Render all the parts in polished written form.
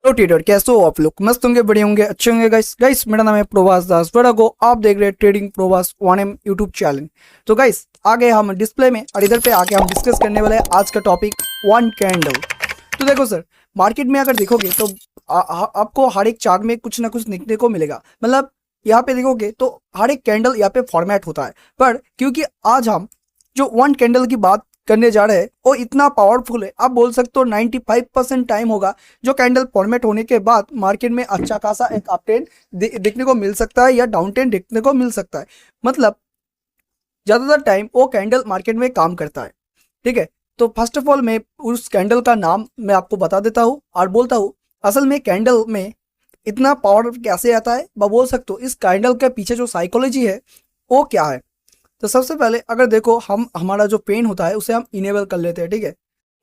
Hello trader, कैसे हो आप लोग? मस्त होंगे, बढ़िया होंगे, अच्छे होंगे। गाइस मेरा नाम है प्रभास दास बड़ागो। आप देख रहे हैं trading Prabhas 1M YouTube channel. तो गाइस आगे हम डिस्प्ले में और इधर पे आके हम डिस्कस करने वाले हैं आज का टॉपिक वन कैंडल। तो देखो सर, मार्केट में अगर देखोगे तो आपको हर एक चार्ट में कुछ ना कुछ दिखने को मिलेगा। मतलब यहाँ पे देखोगे तो हर एक कैंडल यहाँ पे फॉर्मेट होता है, पर क्योंकि आज हम जो वन कैंडल की बात करने जा रहे हैं वो इतना पावरफुल है, आप बोल सकते हो 95% टाइम होगा जो कैंडल फॉर्मेट होने के बाद मार्केट में अच्छा खासा एक अप ट्रेंड देखने को मिल सकता है या डाउन ट्रेंड देखने को मिल सकता है। मतलब ज़्यादातर टाइम वो कैंडल मार्केट में काम करता है। ठीक है, तो फर्स्ट ऑफ ऑल मैं उस कैंडल का नाम मैं आपको बता देता हूँ और बोलता हूँ असल में कैंडल में इतना पावर कैसे आता है। बोल सकते हो इस कैंडल के पीछे जो साइकोलॉजी है वो क्या है। तो सबसे पहले अगर देखो हम हमारा जो पेन होता है उसे हम इनेबल कर लेते हैं। ठीक है,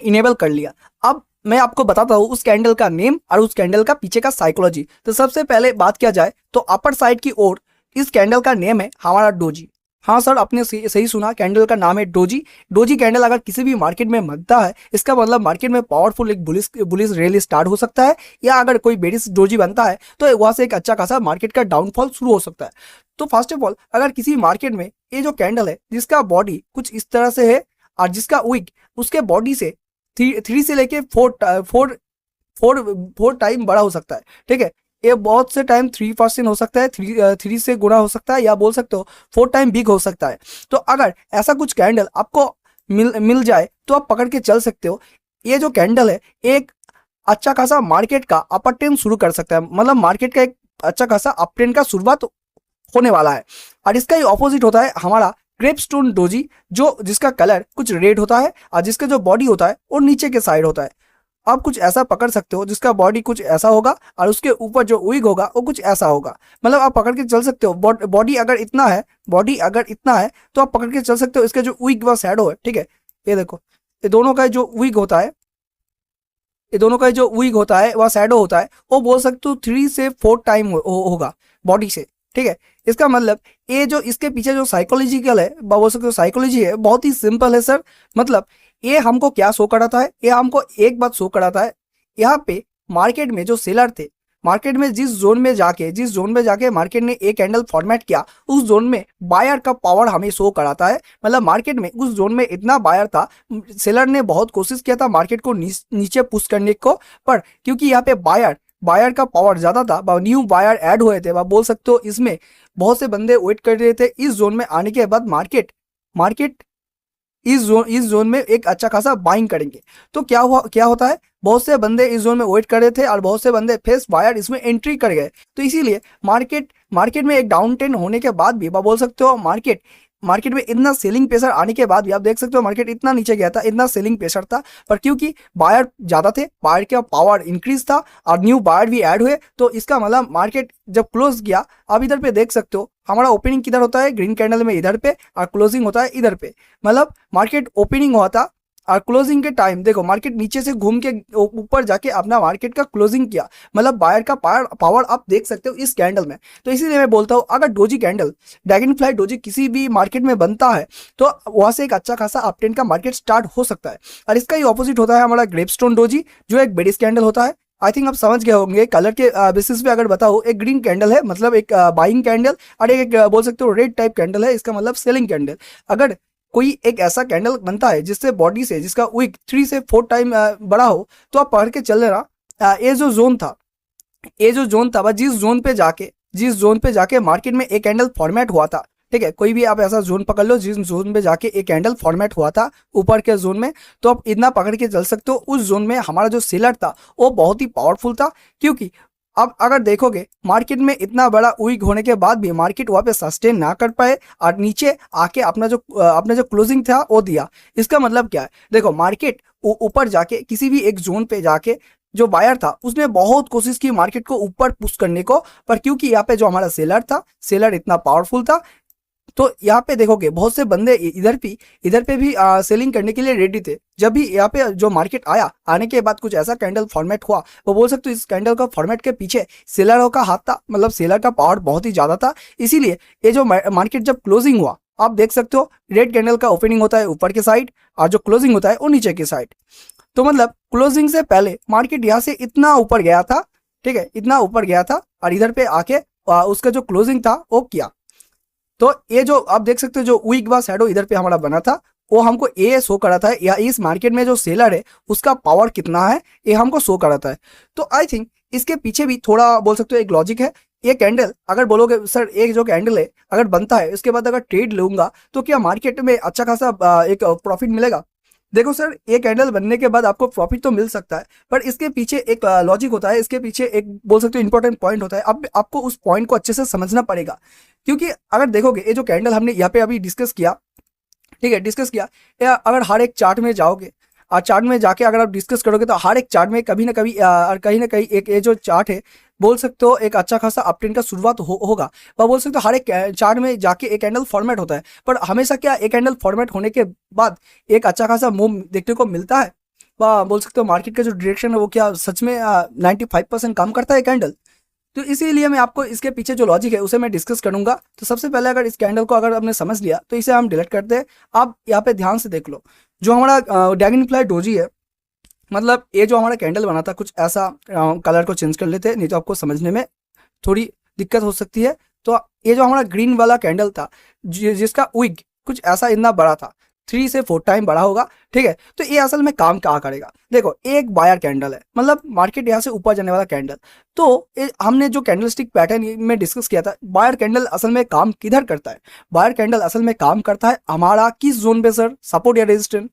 इनेबल कर लिया। अब मैं आपको बताता हूँ उस कैंडल का नेम और उस कैंडल का पीछे का साइकोलॉजी। तो सबसे पहले बात किया जाए तो अपर साइड की ओर इस कैंडल का नेम है हमारा डोजी। हाँ सर, आपने सही सुना, कैंडल का नाम है डोजी। डोजी कैंडल अगर किसी भी मार्केट में बनता है इसका मतलब मार्केट में पावरफुल एक बुलिश रैली स्टार्ट हो सकता है, या अगर कोई बेरिश डोजी बनता है तो वहां से एक अच्छा खासा मार्केट का डाउनफॉल शुरू हो सकता है। तो फर्स्ट ऑफ ऑल अगर किसी मार्केट में ये जो कैंडल है जिसका बॉडी कुछ इस तरह से है और जिसका विक उसके बॉडी से थ्री से लेके फोर टाइम बड़ा हो सकता है। ठीक है, ये बहुत से टाइम 3% हो सकता है, थ्री से गुना हो सकता है, या बोल सकते हो 4 टाइम बिग हो सकता है। तो अगर ऐसा कुछ कैंडल आपको मिल जाए तो आप पकड़ के चल सकते हो। ये जो कैंडल है एक अच्छा खासा मार्केट का अपर ट्रेंड शुरू कर सकता है। मतलब मार्केट का एक अच्छा खासा अप ट्रेंड का शुरुआत होने वाला है। और इसका ही ऑपोजिट होता है हमारा क्रेपस्टोन डोजी, जो जिसका कलर कुछ रेड होता है और जिसका जो बॉडी होता है वो नीचे के साइड होता है। आप कुछ ऐसा पकड़ सकते हो जिसका बॉडी कुछ ऐसा होगा और उसके ऊपर जो विग होगा वो कुछ ऐसा होगा। मतलब आप पकड़ के चल सकते हो बॉडी अगर इतना है तो आप पकड़ के चल सकते हो। इसका जो विग व शैडो है, ठीक है, ये देखो, ये दोनों का जो विग होता है वह शैडो होता है, वो बोल सकते हो 3 से 4 टाइम होगा बॉडी से। ठीक है, इसका मतलब ये जो इसके पीछे जो साइकोलॉजिकल है, बोल सकते हो साइकोलॉजी है, बहुत ही सिंपल है सर। मतलब ये हमको क्या शो कराता है, ये हमको एक बात शो कराता है। यहाँ पे मार्केट में जो सेलर थे, मार्केट में जिस जोन में जाके मार्केट ने एक कैंडल फॉर्मेट किया, उस जोन में बायर का पावर हमें शो कराता है। मतलब मार्केट में उस जोन में इतना बायर था, सेलर ने बहुत कोशिश किया था मार्केट को नीचे पुश करने को, पर क्योंकि यहाँ पे बायर का पावर ज्यादा था, न्यू बायर ऐड हुए थे। आप बोल सकते हो इसमें बहुत से बंदे वेट कर रहे थे इस जोन में आने के बाद मार्केट इस जोन में एक अच्छा खासा बाइंग करेंगे। तो क्या होता है, बहुत से बंदे इस जोन में वेट कर रहे थे और बहुत से बंदे फेस बायर इसमें एंट्री कर गए। तो इसीलिए मार्केट में एक डाउन ट्रेंड होने के बाद भी बोल सकते हो मार्केट में इतना सेलिंग प्रेशर आने के बाद भी आप देख सकते हो मार्केट इतना नीचे गया था, इतना सेलिंग प्रेशर था, पर क्योंकि बायर ज्यादा थे, बायर का पावर इंक्रीज था और न्यू बायर भी ऐड हुए, तो इसका मतलब मार्केट जब क्लोज गया, आप इधर पे देख सकते हो हमारा ओपनिंग किधर होता है, ग्रीन कैंडल में इधर पे, और क्लोजिंग होता है इधर पे। मतलब मार्केट ओपनिंग हुआ था और क्लोजिंग के टाइम देखो मार्केट नीचे से घूम के ऊपर जाके अपना मार्केट का क्लोजिंग किया। मतलब बायर का पावर आप देख सकते हो इस कैंडल में। तो इसीलिए मैं बोलता हूँ अगर doji candle, dragon fly doji किसी भी मार्केट में बनता है तो वहां से एक अच्छा खासा अप ट्रेंड का मार्केट स्टार्ट हो सकता है। और इसका ही ऑपोजिट होता है हमारा ग्रेपस्टोन डोजी, जो एक बेरिश कैंडल होता है। आई थिंक आप समझ गए होंगे, कलर के बेसिस पे अगर बताओ, एक ग्रीन कैंडल है मतलब एक बाइंग कैंडल, और एक बोल सकते हो रेड टाइप कैंडल है, इसका मतलब सेलिंग कैंडल। अगर कोई एक ऐसा कैंडल बनता है जिससे बॉडी से जिसका विक 3 से 4 टाइम बड़ा हो, तो आप पढ़ के चल रहा ये जो जोन था जिस जोन पे जाके मार्केट में एक कैंडल फॉर्मेट हुआ था। ठीक है, कोई भी आप ऐसा जोन पकड़ लो जिस जोन पे जाके एक कैंडल फॉर्मेट हुआ था ऊपर के जोन में, तो आप इतना पकड़ के चल सकते हो उस जोन में हमारा जो सेलर था वो बहुत ही पावरफुल था। क्योंकि अब अगर देखोगे मार्केट में इतना बड़ा वीक होने के बाद भी मार्केट वहाँ पे सस्टेन ना कर पाए और नीचे आके अपना जो क्लोजिंग था वो दिया। इसका मतलब क्या है, देखो मार्केट ऊपर जाके किसी भी एक जोन पे जाके जो बायर था उसने बहुत कोशिश की मार्केट को ऊपर पुश करने को, पर क्योंकि यहाँ पे जो हमारा सेलर इतना पावरफुल था, तो यहाँ पे देखोगे बहुत से बंदे इधर पे भी सेलिंग करने के लिए रेडी थे। जब भी यहाँ पे जो मार्केट आने के बाद कुछ ऐसा कैंडल फॉर्मेट हुआ, वो बोल सकते हो इस कैंडल का फॉर्मेट के पीछे सेलरों का हाथ था। मतलब सेलर का पावर बहुत ही ज्यादा था। इसीलिए ये जो मार्केट जब क्लोजिंग हुआ, आप देख सकते हो रेड कैंडल का ओपनिंग होता है ऊपर के साइड और जो क्लोजिंग होता है वो नीचे के साइड। तो मतलब क्लोजिंग से पहले मार्केट यहाँ से इतना ऊपर गया था ठीक है, इतना ऊपर गया था और इधर पे आके उसका जो क्लोजिंग था वो किया। तो ये जो आप देख सकते हो जो वीक बा शैडो इधर पे हमारा बना था, वो हमको ये शो कराता है, या इस मार्केट में जो सेलर है उसका पावर कितना है ये हमको शो कराता है। तो आई थिंक इसके पीछे भी थोड़ा बोल सकते हो एक लॉजिक है। ये कैंडल अगर बोलोगे सर एक जो कैंडल है अगर बनता है उसके बाद अगर ट्रेड लूंगा तो क्या मार्केट में अच्छा खासा एक प्रॉफिट मिलेगा? देखो सर, ये कैंडल बनने के बाद आपको प्रॉफिट तो मिल सकता है, पर इसके पीछे एक लॉजिक होता है, इसके पीछे एक बोल सकते हो इंपॉर्टेंट पॉइंट होता है। अब आपको उस पॉइंट को अच्छे से समझना पड़ेगा, क्योंकि अगर देखोगे ये जो कैंडल हमने यहाँ पे अभी डिस्कस किया, ठीक है, डिस्कस किया, या अगर हर एक चार्ट में जाओगे और चार्ट में जाके अगर आप डिस्कस करोगे तो हर एक चार्ट में कभी ना कभी और कहीं ना कहीं एक ये जो चार्ट है बोल सकते हो एक अच्छा खासा अपट्रेंड का शुरुआत होगा, और बोल सकते हो हर एक चार्ट में जाके एक कैंडल फॉर्मेट होता है। पर हमेशा क्या एक कैंडल फॉर्मेट होने के बाद एक अच्छा खासा मूव देखने को मिलता है, बोल सकते हो मार्केट का जो डायरेक्शन है वो क्या सच में 95% काम करता है कैंडल? तो इसीलिए मैं आपको इसके पीछे जो लॉजिक है उसे मैं डिस्कस करूंगा। तो सबसे पहले अगर इस कैंडल को अगर आपने समझ लिया तो इसे हम डिलीट करते हैं। आप यहाँ पे ध्यान से देख लो, जो हमारा ड्रैगनफ्लाई डोजी है, मतलब ये जो हमारा कैंडल बना था कुछ ऐसा, कलर को चेंज कर लेते नहीं तो आपको समझने में थोड़ी दिक्कत हो सकती है। तो ये जो हमारा ग्रीन वाला कैंडल था जिसका विग कुछ ऐसा इतना बड़ा था, 3 से 4 टाइम बड़ा होगा, ठीक है। तो ये असल में काम क्या करेगा? देखो एक बायर कैंडल है, मतलब मार्केट यहाँ से ऊपर जाने वाला कैंडल। तो हमने जो कैंडलस्टिक पैटर्न में डिस्कस किया था, बायर कैंडल असल में काम किधर करता है? बायर कैंडल असल में काम करता है हमारा किस जोन पे सर? सपोर्ट या रेजिस्टेंस?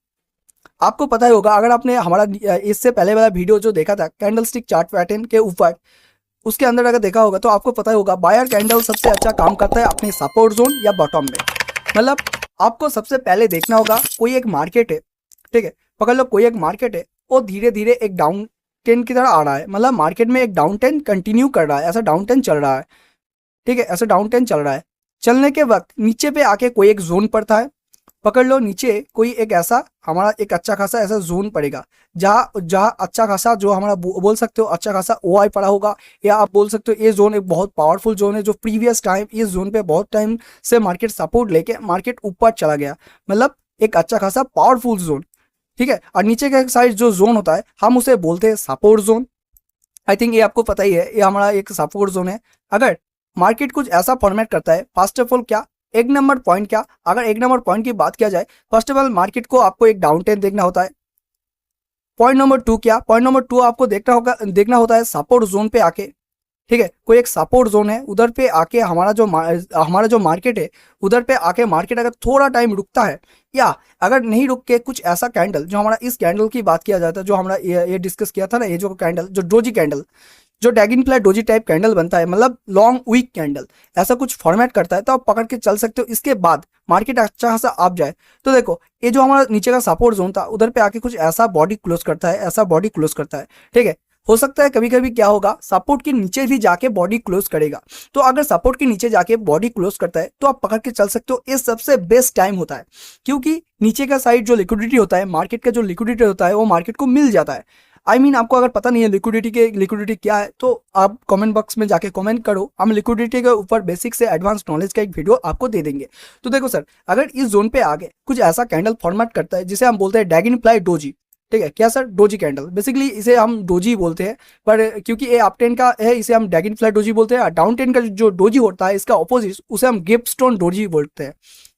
आपको पता ही होगा, अगर आपने हमारा इससे पहले वाला वीडियो जो देखा था कैंडलस्टिक चार्ट पैटर्न के ऊपर, उसके अंदर अगर देखा होगा तो आपको पता ही होगा बायर कैंडल सबसे अच्छा काम करता है अपने सपोर्ट जोन या बॉटम में। मतलब आपको सबसे पहले देखना होगा कोई एक मार्केट है, ठीक है, पकड़ लो कोई एक मार्केट है, वो धीरे धीरे एक डाउन ट्रेंड की तरह आ रहा है, मतलब मार्केट में एक डाउन ट्रेंड कंटिन्यू कर रहा है, ऐसा डाउन ट्रेंड चल रहा है, ठीक है, ऐसा डाउन ट्रेंड चल रहा है। चलने के वक्त नीचे पे आके कोई एक जोन पड़ता है, पकड़ लो नीचे कोई एक ऐसा हमारा एक अच्छा खासा ऐसा जोन पड़ेगा जहाँ जहाँ अच्छा खासा जो हमारा बोल सकते हो अच्छा खासा OI पड़ा होगा, या आप बोल सकते हो ये जोन एक बहुत पावरफुल जोन है जो प्रीवियस टाइम इस जोन पे बहुत टाइम से मार्केट सपोर्ट लेके मार्केट ऊपर चला गया, मतलब एक अच्छा खासा पावरफुल जोन, ठीक है। और नीचे का साइड जो जोन होता है हम उसे बोलते हैं सपोर्ट जोन। आई थिंक ये आपको पता ही है, ये हमारा एक सपोर्ट जोन है। अगर मार्केट कुछ ऐसा फॉर्मेट करता है, फर्स्ट ऑफ ऑल क्या एक नंबर पॉइंट, क्या अगर एक नंबर पॉइंट की बात किया जाए, फर्स्ट ऑफ ऑल मार्केट को आपको एक डाउन ट्रेंड देखना होता है। पॉइंट नंबर 2 क्या? पॉइंट नंबर 2 आपको देखना होता है सपोर्ट जोन पे आके, ठीक है, कोई एक सपोर्ट जोन है उधर पे आके हमारा जो मार्केट है उधर पे आके मार्केट अगर थोड़ा टाइम रुकता है, या अगर नहीं रुक के कुछ ऐसा कैंडल जो हमारा इस कैंडल की बात किया जाता है जो हमारा ये डिस्कस किया था ना, ये जो कैंडल जो डोजी कैंडल जो ड्रैगनफ्लाई डोजी टाइप कैंडल बनता है, मतलब लॉन्ग वीक कैंडल ऐसा कुछ फॉर्मेट करता है, तो आप पकड़ के चल सकते हो। इसके बाद मार्केट अच्छा खासा आप जाए तो देखो ये जो हमारा नीचे का सपोर्ट जोन था उधर पे आके कुछ ऐसा बॉडी क्लोज करता है, ऐसा बॉडी क्लोज करता है, ठीक है। हो सकता है कभी कभी क्या होगा सपोर्ट के नीचे भी जाके बॉडी क्लोज करेगा, तो अगर सपोर्ट के नीचे जाके बॉडी क्लोज करता है तो आप पकड़ के चल सकते हो। ये सबसे बेस्ट टाइम होता है, क्योंकि नीचे का साइड जो लिक्विडिटी होता है, मार्केट का जो लिक्विडिटी होता है वो मार्केट को मिल जाता है। आई मीन आपको अगर पता नहीं है लिक्विडिटी क्या है तो आप कमेंट बॉक्स में जाके कमेंट करो, हम लिक्विडिटी के ऊपर बेसिक से एडवांस नॉलेज का एक वीडियो आपको दे देंगे। तो देखो सर, अगर इस जोन पे आगे कुछ ऐसा कैंडल फॉर्मेट करता है जिसे हम बोलते हैं ड्रैगनफ्लाई डोजी, ठीक है, क्या सर? डोजी कैंडल, बेसिकली इसे हम डोजी बोलते हैं, पर क्योंकि ये अप ट्रेंड का है इसे हम ड्रैगनफ्लाई डोजी बोलते हैं, और डाउन ट्रेंड का जो डोजी होता है इसका ऑपोजिट उसे हम गिप्स्टोन डोजी बोलते हैं,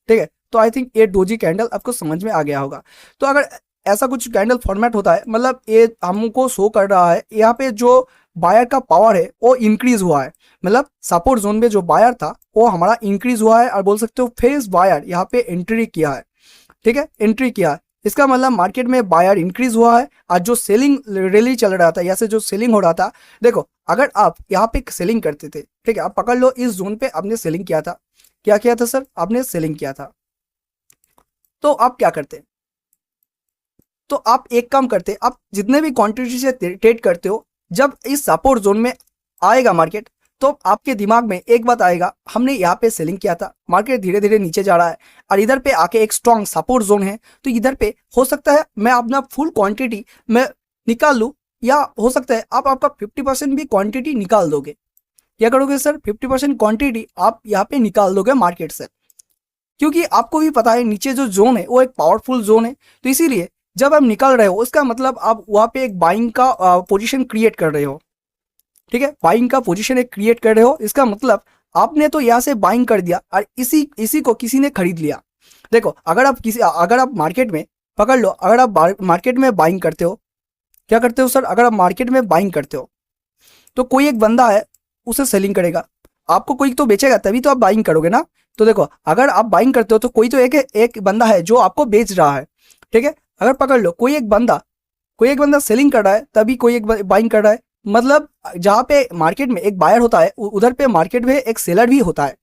ठीक है। तो आई थिंक ये डोजी कैंडल आपको समझ में आ गया होगा। तो अगर ऐसा कुछ कैंडल फॉर्मेट होता है, मतलब ये हमको शो कर रहा है यहाँ पे जो बायर का पावर है वो इंक्रीज हुआ है, मतलब सपोर्ट जोन में जो बायर था वो हमारा इंक्रीज हुआ है, और बोल सकते हो फेस बायर यहाँ पे एंट्री किया है, ठीक है, एंट्री किया है। इसका मतलब मार्केट में बायर इंक्रीज हुआ है, और जो सेलिंग रैली चल रहा था यहाँ से जो सेलिंग हो रहा था, देखो अगर आप यहाँ पे सेलिंग करते थे, ठीक है, आप पकड़ लो इस जोन पे आपने सेलिंग किया था, क्या किया था सर? आपने सेलिंग किया था, तो आप क्या करते? तो आप एक काम करते, आप जितने भी क्वांटिटी से ट्रेड करते हो, जब इस सपोर्ट जोन में आएगा मार्केट तो आपके दिमाग में एक बात आएगा, हमने यहाँ पे सेलिंग किया था, मार्केट धीरे धीरे नीचे जा रहा है और इधर पे आके एक स्ट्रॉन्ग सपोर्ट जोन है, तो इधर पे हो सकता है मैं अपना फुल क्वांटिटी मैं निकाल लूँ, या हो सकता है आप आपका 50% भी क्वांटिटी निकाल दोगे। क्या करोगे सर? 50% क्वांटिटी आप यहाँ पे निकाल दोगे मार्केट से, क्योंकि आपको भी पता है नीचे जो जोन है वो एक पावरफुल जोन है। तो इसीलिए जब आप निकल रहे हो उसका मतलब आप वहाँ पे एक बाइंग का पोजीशन क्रिएट कर रहे हो, ठीक है, बाइंग का पोजीशन एक क्रिएट कर रहे हो, इसका मतलब आपने तो यहाँ से बाइंग कर दिया और इसी को किसी ने खरीद लिया। देखो अगर आप मार्केट में पकड़ लो, अगर आप मार्केट में बाइंग करते हो, क्या करते हो सर, अगर आप मार्केट में बाइंग करते हो तो कोई एक बंदा है उसे सेलिंग करेगा, आपको कोई तो बेचेगा तभी तो आप बाइंग करोगे ना। तो देखो अगर आप बाइंग करते हो तो कोई तो एक बंदा है जो आपको बेच रहा है, ठीक है। अगर पकड़ लो कोई एक बंदा सेलिंग कर रहा है तभी कोई एक बाइंग कर रहा है, मतलब जहाँ पे मार्केट में एक बायर होता है उधर पे मार्केट में एक सेलर भी होता है,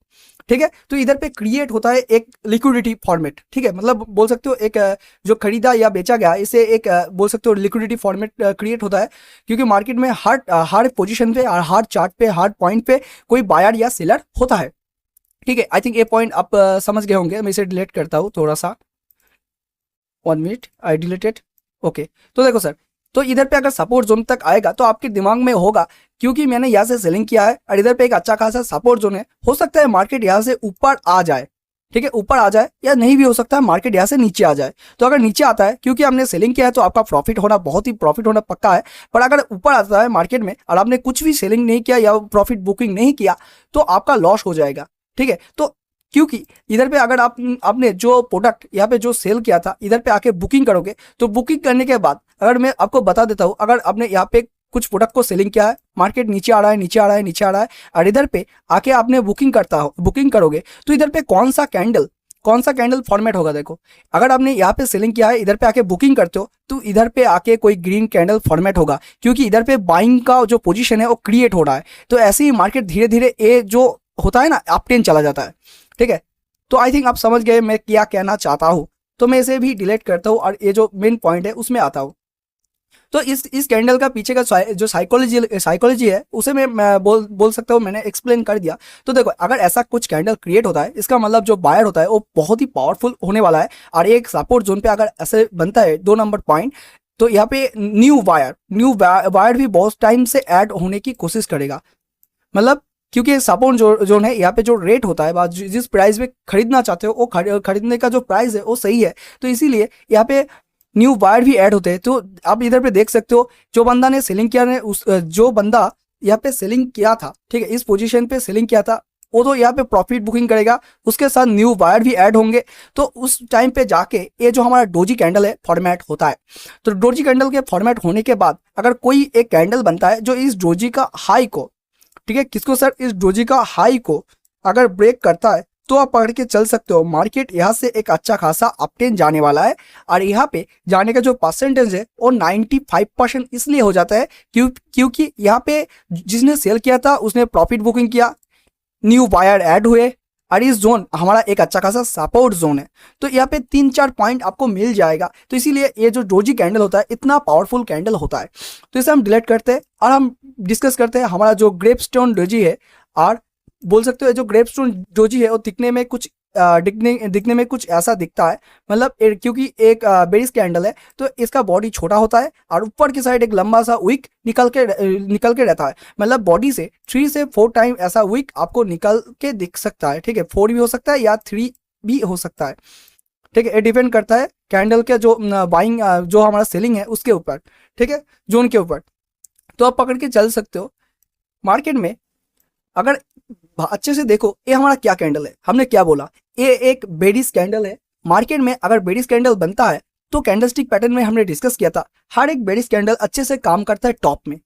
ठीक है। तो इधर पे क्रिएट होता है एक लिक्विडिटी फॉर्मेट, ठीक है, मतलब बोल सकते हो एक जो खरीदा या बेचा गया इसे एक बोल सकते हो लिक्विडिटी फॉर्मेट क्रिएट होता है, क्योंकि मार्केट में हर पोजीशन पे और हर चार्ट पे हर पॉइंट पे कोई बायर या सेलर होता है, ठीक है। आई थिंक ये पॉइंट आप समझ गए होंगे। मैं इसे डिलीट करता हूँ थोड़ा सा, 1 मिनट, आई डिलीटेड। ओके, तो देखो सर, तो इधर पे अगर सपोर्ट जोन तक आएगा तो आपके दिमाग में होगा क्योंकि मैंने यहाँ से सेलिंग किया है और इधर पे एक अच्छा खासा सपोर्ट जोन है, हो सकता है मार्केट यहाँ से ऊपर आ जाए, ठीक है, ऊपर आ जाए या नहीं भी हो सकता है मार्केट यहाँ से नीचे आ जाए। तो अगर नीचे आता है क्योंकि हमने सेलिंग किया है तो आपका प्रॉफिट होना बहुत ही प्रॉफिट होना पक्का है, पर अगर ऊपर आता है मार्केट में और आपने कुछ भी सेलिंग नहीं किया या प्रॉफिट बुकिंग नहीं किया तो आपका लॉस हो जाएगा, ठीक है। तो क्योंकि इधर पे अगर आपने जो प्रोडक्ट यहाँ पे जो सेल किया था इधर पे आके बुकिंग करोगे तो बुकिंग करने के बाद अगर मैं आपको बता देता हूँ, अगर आपने यहाँ पे कुछ प्रोडक्ट को सेलिंग किया है, मार्केट नीचे आ रहा है नीचे आ रहा है नीचे आ रहा है और इधर पे आके आपने बुकिंग करोगे तो इधर पे कौन सा कैंडल फॉर्मेट होगा। देखो अगर आपने यहाँ पे सेलिंग किया है इधर पे आके बुकिंग करते हो तो इधर पे आके कोई ग्रीन कैंडल फॉर्मेट होगा, क्योंकि इधर पे बाइंग का जो पोजीशन है वो क्रिएट हो रहा है। तो ऐसे ही मार्केट धीरे धीरे ये जो होता है ना अपट्रेंड चला जाता है, ठीक है। तो आई थिंक आप समझ गए मैं क्या कहना चाहता हूँ। तो मैं इसे भी डिलीट करता हूँ और ये जो मेन पॉइंट है उसमें आता हूँ। तो इस कैंडल का पीछे का जो साइकोलॉजी है उसे मैं बोल सकता हूँ, मैंने एक्सप्लेन कर दिया। तो देखो अगर ऐसा कुछ कैंडल क्रिएट होता है इसका मतलब जो बायर होता है वो बहुत ही पावरफुल होने वाला है और एक सपोर्ट जोन पे अगर ऐसे बनता है 2 नंबर पॉइंट तो यहाँ पे न्यू वायर भी बहुत टाइम से ऐड होने की कोशिश करेगा, मतलब क्योंकि सपोर्ट जोन है यहाँ पे जो रेट होता है जिस प्राइस में खरीदना चाहते हो वो खरीदने का जो प्राइस है वो सही है, तो इसीलिए यहाँ पे न्यू वायर भी ऐड होते हैं। तो आप इधर पे देख सकते हो जो बंदा ने सेलिंग किया ने जो बंदा यहाँ पे सेलिंग किया था, ठीक है, इस पोजीशन पे सेलिंग किया था वो तो यहाँ पे प्रॉफिट बुकिंग करेगा, उसके साथ न्यू वायर भी ऐड होंगे। तो उस टाइम पे जाके ये जो हमारा डोजी कैंडल है फॉर्मेट होता है। तो डोजी कैंडल के फॉर्मेट होने के बाद अगर कोई एक कैंडल बनता है जो इस डोजी का हाई को, ठीक है, किसको सर, इस डोजी का हाई को अगर ब्रेक करता है तो आप पकड़ के चल सकते हो मार्केट यहाँ से एक अच्छा खासा अपट्रेंड जाने वाला है। और यहाँ पे जाने का जो परसेंटेज है वो 95% इसलिए हो जाता है क्योंकि यहाँ पे जिसने सेल किया था उसने प्रॉफिट बुकिंग किया, न्यू बायर ऐड हुए और इस जोन हमारा एक अच्छा खासा सपोर्ट जोन है। तो यहाँ पे 3-4 पॉइंट आपको मिल जाएगा। तो इसीलिए ये जो डोजी कैंडल होता है इतना पावरफुल कैंडल होता है। तो इसे हम डिलीट करते हैं और हम डिस्कस करते हैं हमारा जो ग्रेपस्टोन डोजी है। और बोल सकते हो जो ग्रेपस्टोन डोजी है वो दिखने में कुछ ऐसा दिखता है, मतलब क्योंकि एक बेरिश कैंडल है तो इसका बॉडी छोटा होता है और ऊपर की साइड एक लंबा सा विक निकल के रहता है, मतलब बॉडी से 3 से 4 टाइम ऐसा विक आपको निकल के दिख सकता है, ठीक है, 4 भी हो सकता है या 3 भी हो सकता है, ठीक है। ये डिपेंड करता है कैंडल के जो बाइंग जो हमारा सेलिंग है उसके ऊपर, ठीक है, जोन के ऊपर। तो आप पकड़ के चल सकते हो मार्केट में। अगर अच्छे से देखो ये हमारा क्या कैंडल है, हमने क्या बोला, ये एक बेरिश कैंडल है। मार्केट में अगर बेरिश कैंडल बनता है तो कैंडलस्टिक पैटर्न में हमने डिस्कस किया था हर एक बेरिश कैंडल अच्छे से काम करता है टॉप में,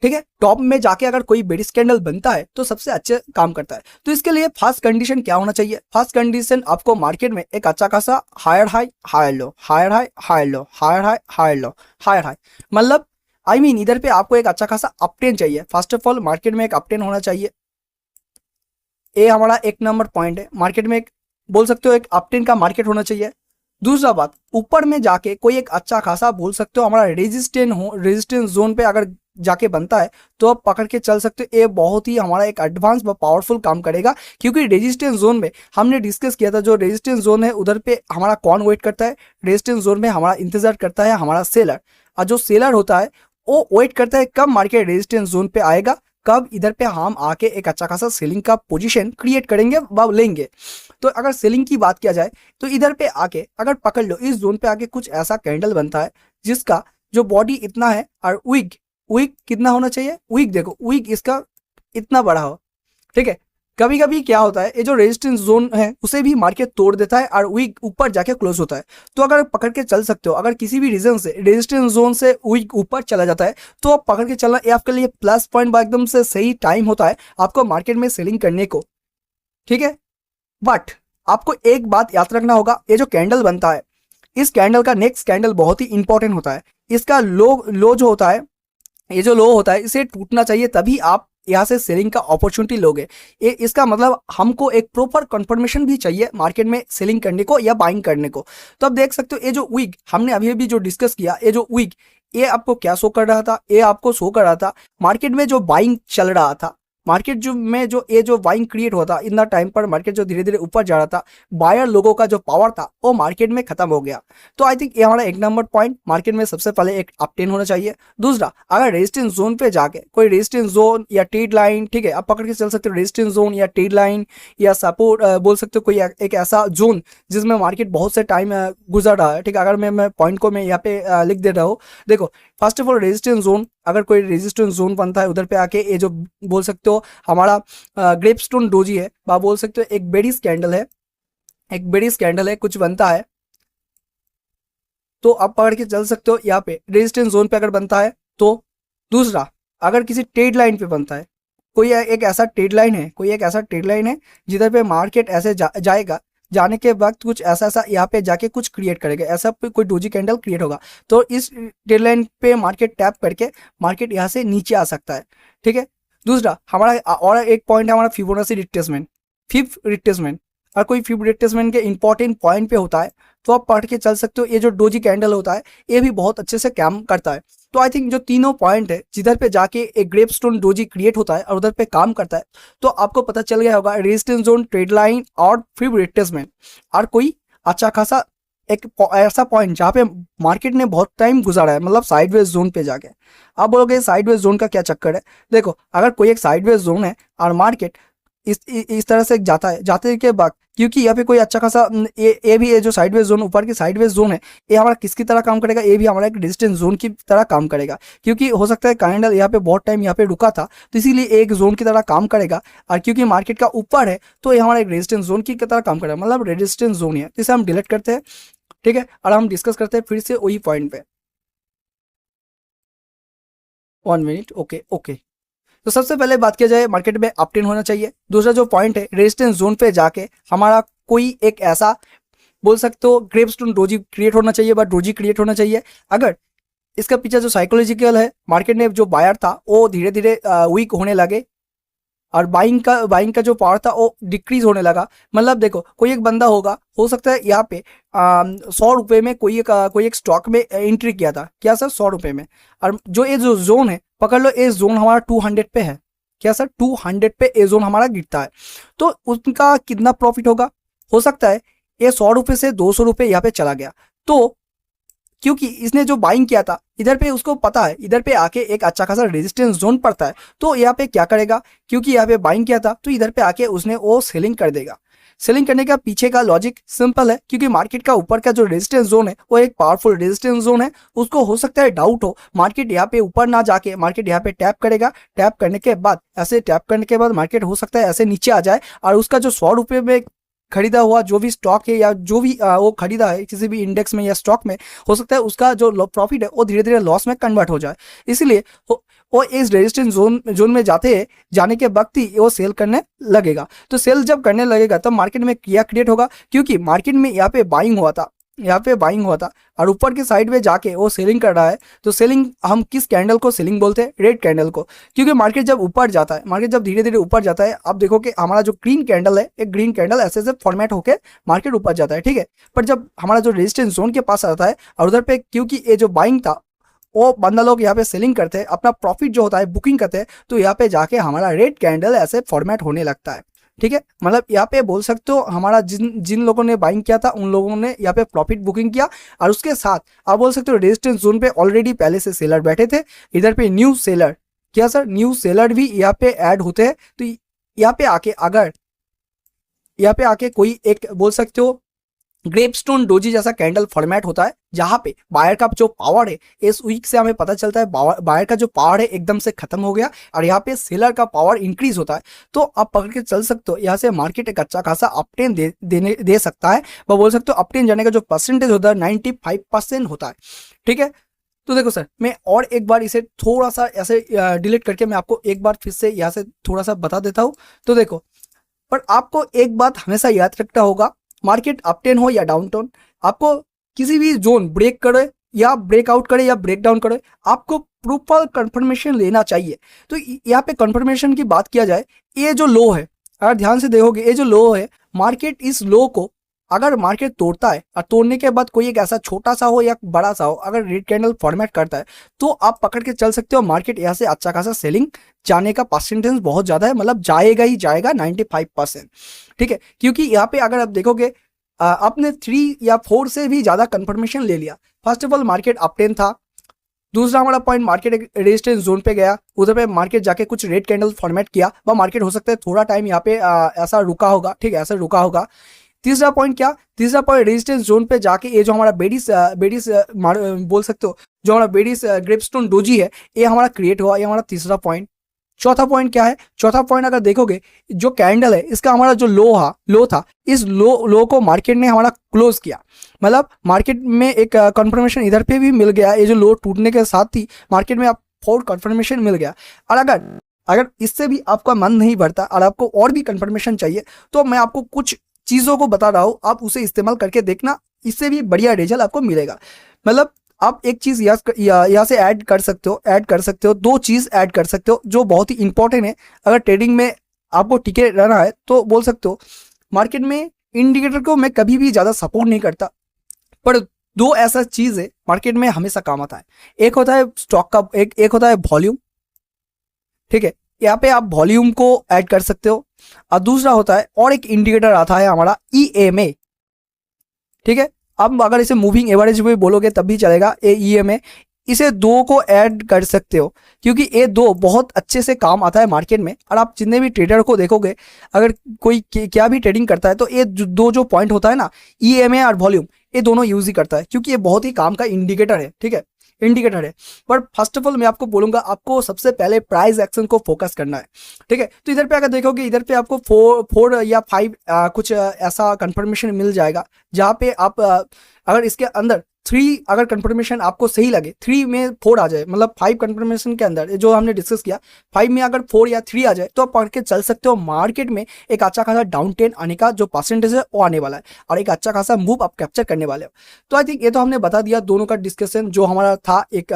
ठीक है। टॉप में जाके अगर कोई बेरिश कैंडल बनता है तो सबसे अच्छे काम करता है। तो इसके लिए फर्स्ट कंडीशन क्या होना चाहिए, फर्स्ट कंडीशन आपको मार्केट में एक अच्छा खासा higher high higher low, higher high higher low, higher high higher low, higher high, मतलब इधर पे आपको एक अच्छा खासा अपट्रेंड चाहिए। फर्स्ट ऑफ ऑल मार्केट में एक अपट्रेंड होना चाहिए, ये हमारा 1 नंबर पॉइंट है। मार्केट में एक बोल सकते हो एक अपट्रेंड का मार्केट होना चाहिए। दूसरा बात, ऊपर में जाके कोई एक अच्छा खासा बोल सकते हो हमारा रेजिस्टेंस जोन पे अगर जाके बनता है तो आप पकड़ के चल सकते हो, ये बहुत ही हमारा एक एडवांस व पावरफुल काम करेगा। क्योंकि रेजिस्टेंस जोन में हमने डिस्कस किया था जो रेजिस्टेंस जोन है उधर पे हमारा कौन वेट करता है, रेजिस्टेंस जोन में हमारा इंतजार करता है हमारा सेलर, और जो सेलर होता है वो वेट करता है कब मार्केट रेजिस्टेंस जोन पे आएगा, कब इधर पे हम आके एक अच्छा खासा सेलिंग का पोजीशन क्रिएट करेंगे व लेंगे। तो अगर सेलिंग की बात किया जाए तो इधर पे आके अगर पकड़ लो इस जोन पे आके कुछ ऐसा कैंडल बनता है जिसका जो बॉडी इतना है और वीक कितना होना चाहिए, वीक देखो वीक इसका इतना बड़ा हो, ठीक है। कभी कभी क्या होता है, ये जो रेजिस्टेंस जोन है उसे भी मार्केट तोड़ देता है और वीक ऊपर जाके क्लोज होता है। तो अगर पकड़ के चल सकते हो, अगर किसी भी रीजन से रेजिस्टेंस जोन से वीक ऊपर चला जाता है तो आप पकड़ के चलना, ये आपके लिए प्लस पॉइंट एकदम से सही टाइम होता है आपको मार्केट में सेलिंग करने को, ठीक है। बट आपको एक बात याद रखना होगा, ये जो कैंडल बनता है, इस कैंडल का नेक्स्ट कैंडल बहुत ही इंपॉर्टेंट होता है। इसका लो जो होता है, ये जो लो होता है इसे टूटना चाहिए, तभी आप यहाँ से सेलिंग का अपॉर्चुनिटी लोगे। ये इसका मतलब हमको एक प्रॉपर कंफर्मेशन भी चाहिए मार्केट में सेलिंग करने को या बाइंग करने को। तो आप देख सकते हो ये जो वीक हमने अभी अभी जो डिस्कस किया, ये जो वीक, ये आपको क्या शो कर रहा था, ये आपको शो कर रहा था मार्केट में जो बाइंग चल रहा था, मार्केट जो में जो ये जो बाइंग क्रिएट हुआ था इतना टाइम पर, मार्केट जो धीरे धीरे ऊपर जा रहा था, बायर लोगों का जो पावर था वो मार्केट में खत्म हो गया। तो आई थिंक ये हमारा एक नंबर पॉइंट, मार्केट में सबसे पहले एक अपटेन होना चाहिए। दूसरा, अगर रेजिस्टेंस जोन पे जाके कोई रेजिस्टेंस जोन या ट्रेड लाइन, ठीक है, आप पकड़ के चल सकते हो रेजिस्टेंस जोन या ट्रेड लाइन या सपोर्ट बोल सकते हो, कोई एक ऐसा जोन जिसमें मार्केट बहुत से टाइम गुजर रहा है, ठीक है। अगर मैं पॉइंट को मैं यहाँ पे लिख दे रहा हूँ, देखो first of all resistance zone, अगर कोई रेजिस्टेंस जोन बनता है उधर पे आके ये जो बोल सकते हो हमारा ग्रेपस्टोन डोजी है, आप बोल सकते हो एक बेरिश कैंडल है, एक बेरिश कैंडल है कुछ बनता है, तो आप पकड़ के चल सकते हो यहाँ पे रेजिस्टेंस जोन पे अगर बनता है तो। दूसरा, अगर किसी ट्रेड लाइन पे बनता है, कोई एक ऐसा ट्रेड लाइन है, कोई एक ऐसा ट्रेड लाइन है जिधर पे मार्केट ऐसे जाएगा, जाने के वक्त कुछ ऐसा ऐसा यहाँ पे जाके कुछ क्रिएट करेगा, ऐसा कोई डोजी कैंडल क्रिएट होगा, तो इस ट्रेड लाइन पे मार्केट टैप करके मार्केट यहाँ से नीचे आ सकता है, ठीक है। दूसरा हमारा और एक पॉइंट है हमारा फिबोनाची रिट्रेसमेंट, फिफ्थ रिट्रेसमेंट। और कोई फिफ्थ रिट्रेसमेंट के इंपॉर्टेंट पॉइंट पे होता है तो आप पढ़ के चल सकते हो, ये जो डोजी कैंडल होता है ये भी बहुत अच्छे से काम करता है। तो आई थिंक जो तीनों पॉइंट है जिधर पे जाके एक ग्रेपस्टोन डोजी क्रिएट होता है और उधर पे काम करता है, तो आपको पता चल गया होगा रेजिस्टेंस जोन, ट्रेड लाइन और फिफ्थ रिट्रेसमेंट। और कोई अच्छा खासा एक ऐसा पॉइंट जहाँ पे मार्केट ने बहुत टाइम गुजारा है, मतलब साइडवेज जोन पे जाके। आप बोलोगे साइडवेज जोन का क्या चक्कर है, देखो अगर कोई एक साइडवेज जोन है और मार्केट इस तरह से जाता है, जाते के बाद क्योंकि यहाँ पे कोई अच्छा खासा ये भी है जो साइडवेज जोन, ऊपर की साइडवेज जोन है, ये हमारा किसकी तरह काम करेगा, ये भी हमारा एक रेजिस्टेंस जोन की तरह काम करेगा। क्योंकि हो सकता है कैंडल यहाँ पे बहुत टाइम यहाँ पे रुका था, तो इसीलिए एक जोन की तरह काम करेगा, और क्योंकि मार्केट का ऊपर है तो ये हमारा एक रेजिस्टेंस जोन की तरह काम करेगा, मतलब रेजिस्टेंस जोन है। इसे हम डिलीट करते हैं, ठीक है, और हम डिस्कस करते हैं फिर से वही पॉइंट पे। 1 मिनट, ओके ओके। तो सबसे पहले बात किया जाए, मार्केट में अपटेन होना चाहिए। दूसरा जो पॉइंट है, रेजिस्टेंस जोन पे जाके हमारा कोई एक ऐसा बोल सकते हो ग्रेपस्टोन डोजी क्रिएट होना चाहिए, बट डोजी क्रिएट होना चाहिए। अगर इसका पीछे जो साइकोलॉजिकल है, मार्केट ने जो बायर था वो धीरे धीरे वीक होने लगे और बाइंग का जो पावर था वो डिक्रीज होने लगा। मतलब देखो कोई एक बंदा होगा, हो सकता है यहाँ पे 100 रुपये में कोई एक स्टॉक में एंट्री किया था, क्या सर 100 रुपये में, और जो ये जो जोन है पकड़ लो, ये जोन हमारा 200 पे है, क्या सर 200 पे ये जोन हमारा गिरता है, तो उसका कितना प्रॉफिट होगा, हो सकता है ये 100 रुपये से 200 रुपये यहाँ पे चला गया। तो क्योंकि इसने जो बाइंग किया था इधर पे, उसको पता है इधर पे आके एक अच्छा खासा रेजिस्टेंस जोन पड़ता है, तो यहाँ पे क्या करेगा, क्योंकि यहाँ पे बाइंग किया था तो इधर पे आके उसने वो सेलिंग कर देगा। सेलिंग करने का पीछे का लॉजिक सिंपल है, क्योंकि मार्केट का ऊपर का जो रेजिस्टेंस जोन है वो एक पावरफुल रेजिस्टेंस जोन है, उसको हो सकता है डाउट हो मार्केट यहाँ पे ऊपर ना जाके मार्केट यहाँ पे टैप करेगा, टैप करने के बाद ऐसे टैप करने के बाद मार्केट हो सकता है ऐसे नीचे आ जाए, और उसका जो 100 रुपये में खरीदा हुआ जो भी स्टॉक है या जो भी वो खरीदा है किसी भी इंडेक्स में या स्टॉक में, हो सकता है उसका जो प्रॉफिट है वो धीरे धीरे लॉस में कन्वर्ट हो जाए। इसलिए वो इस रेजिस्टेंस जोन में जाने के वक्त ही वो सेल करने लगेगा। तो सेल जब करने लगेगा तब मार्केट में क्या क्रिएट होगा, क्योंकि मार्केट में यहाँ पे बाइंग हुआ था और ऊपर के साइड में जाके वो सेलिंग कर रहा है। तो सेलिंग, हम किस कैंडल को सेलिंग बोलते हैं, रेड कैंडल को, क्योंकि मार्केट जब ऊपर जाता है, मार्केट जब धीरे धीरे ऊपर जाता है, आप देखो कि हमारा जो ग्रीन कैंडल है, एक ग्रीन कैंडल ऐसे ऐसे फॉर्मेट होकर मार्केट ऊपर जाता है, ठीक है। पर जब हमारा जो रेजिस्टेंस जोन के पास आता है और उधर पे क्योंकि ये जो बाइंग था वो बंदा लोग यहाँ पे सेलिंग करते हैं, अपना प्रॉफिट जो होता है बुकिंग करते हैं, तो यहाँ पे जाके हमारा रेड कैंडल ऐसे फॉर्मेट होने लगता है, ठीक है। मतलब यहाँ पे बोल सकते हो हमारा जिन लोगों ने बाइंग किया था उन लोगों ने यहाँ पे प्रॉफिट बुकिंग किया, और उसके साथ आप बोल सकते हो रेजिस्टेंस जोन पे ऑलरेडी पहले से सेलर बैठे थे, इधर पे न्यू सेलर, क्या सर न्यू सेलर भी यहाँ पे ऐड होते हैं। तो यहाँ पे आके कोई एक बोल सकते हो ग्रेपस्टोन डोजी जैसा कैंडल फॉर्मेट होता है, जहां पे बायर का जो पावर है इस वीक से हमें पता चलता है बायर का जो पावर है एकदम से खत्म हो गया और यहाँ पे सेलर का पावर इंक्रीज होता है। तो आप पकड़ के चल सकते हो, यहाँ से मार्केट एक अच्छा खासा अपटेन दे सकता है। वह बोल सकते हो अपटेन जाने का जो परसेंटेज होता है 95% होता है। ठीक है, तो देखो सर, मैं और एक बार इसे थोड़ा सा ऐसे डिलीट करके मैं आपको एक बार फिर से यहाँ से थोड़ा सा बता देता हूँ। तो देखो, पर आपको एक बात हमेशा याद रखना होगा, मार्केट अपटेन हो या डाउनटर्न, आपको किसी भी जोन ब्रेक करे या ब्रेकआउट करे या ब्रेक डाउन करे, आपको प्रॉपर कंफर्मेशन लेना चाहिए। तो यहाँ पे कंफर्मेशन की बात किया जाए, ये जो लो है, अगर ध्यान से देखोगे ये जो लो है, मार्केट इस लो को अगर मार्केट तोड़ता है और तोड़ने के बाद कोई एक ऐसा छोटा सा हो या बड़ा सा हो, अगर रेड कैंडल फॉर्मेट करता है तो आप पकड़ के चल सकते हो मार्केट यहाँ से अच्छा खासा सेलिंग जाने का परसेंटेज बहुत ज़्यादा है, मतलब जाएगा ही जाएगा 95%। ठीक है, क्योंकि यहाँ पे अगर आप देखोगे आपने 3 या 4 से भी ज़्यादा कंफर्मेशन ले लिया। First of all market obtain था, दूसरा हमारा पॉइंट मार्केट एक रेजिस्टेंस जोन पे गया, उधर पे मार्केट जाके कुछ रेड कैंडल फॉर्मेट किया, वह मार्केट हो सकता है थोड़ा टाइम यहाँ पे ऐसा रुका होगा। ठीक है, ऐसा रुका होगा। तीसरा पॉइंट क्या, तीसरा पॉइंट रेजिस्टेंस जोन पे जाके ये जो हमारा बेडिस बोल सकते हो, जो हमारा बेडिस ग्रेपस्टोन डोजी है, ये हमारा क्रिएट हुआ, ये हमारा तीसरा पॉइंट। चौथा पॉइंट क्या है, चौथा पॉइंट अगर देखोगे जो कैंडल है इसका हमारा जो लो था, इस लो को मार्केट ने हमारा क्लोज किया, मतलब मार्केट में एक कंफर्मेशन इधर पे भी मिल गया। ये जो लो टूटने के साथ ही मार्केट में आप 4 कंफर्मेशन मिल गया। और अगर इससे भी आपका मन नहीं भरता और आपको और भी कंफर्मेशन चाहिए, तो मैं आपको कुछ चीज़ों को बता रहा हूँ, आप उसे इस्तेमाल करके देखना, इससे भी बढ़िया रिजल्ट आपको मिलेगा। मतलब आप एक चीज़ यहाँ से ऐड कर सकते हो, 2 चीज़ ऐड कर सकते हो जो बहुत ही इंपॉर्टेंट है अगर ट्रेडिंग में आपको टिके रहना है। तो बोल सकते हो मार्केट में इंडिकेटर को मैं कभी भी ज़्यादा सपोर्ट नहीं करता, पर 2 ऐसा चीज़ है मार्केट में हमेशा काम आता है। एक होता है स्टॉक का, एक होता है वॉल्यूम। ठीक है, यहाँ पे आप वॉल्यूम को ऐड कर सकते हो, और दूसरा होता है और एक इंडिकेटर आता है हमारा EMA। ठीक है, अब अगर इसे मूविंग एवरेज में बोलोगे तब भी चलेगा, EMA, इसे 2 को ऐड कर सकते हो, क्योंकि ये 2 बहुत अच्छे से काम आता है मार्केट में। और आप जितने भी ट्रेडर को देखोगे, अगर कोई क्या भी ट्रेडिंग करता है तो ये 2 जो पॉइंट होता है ना, EMA और वॉल्यूम, ये दोनों यूज ही करता है, क्योंकि ये बहुत ही काम का इंडिकेटर है। ठीक है, इंडिकेटर है। पर फर्स्ट ऑफ ऑल मैं आपको बोलूंगा, आपको सबसे पहले प्राइस एक्शन को फोकस करना है। ठीक है, तो इधर पे अगर देखोगे, इधर पे आपको 4 या 5 कुछ ऐसा कंफर्मेशन मिल जाएगा, जहाँ पे आप अगर इसके अंदर 3 अगर कंफर्मेशन आपको सही लगे, 3 में 4 आ जाए, मतलब 5 कंफर्मेशन के अंदर जो हमने डिस्कस किया, 5 में अगर 4 या 3 आ जाए, तो आप पढ़ के चल सकते हो मार्केट में एक अच्छा खासा डाउन ट्रेंड आने का जो परसेंटेज है वो आने वाला है, और एक अच्छा खासा मूव आप कैप्चर करने वाले हो। तो आई थिंक ये तो हमने बता दिया दोनों का डिस्कशन जो हमारा था। एक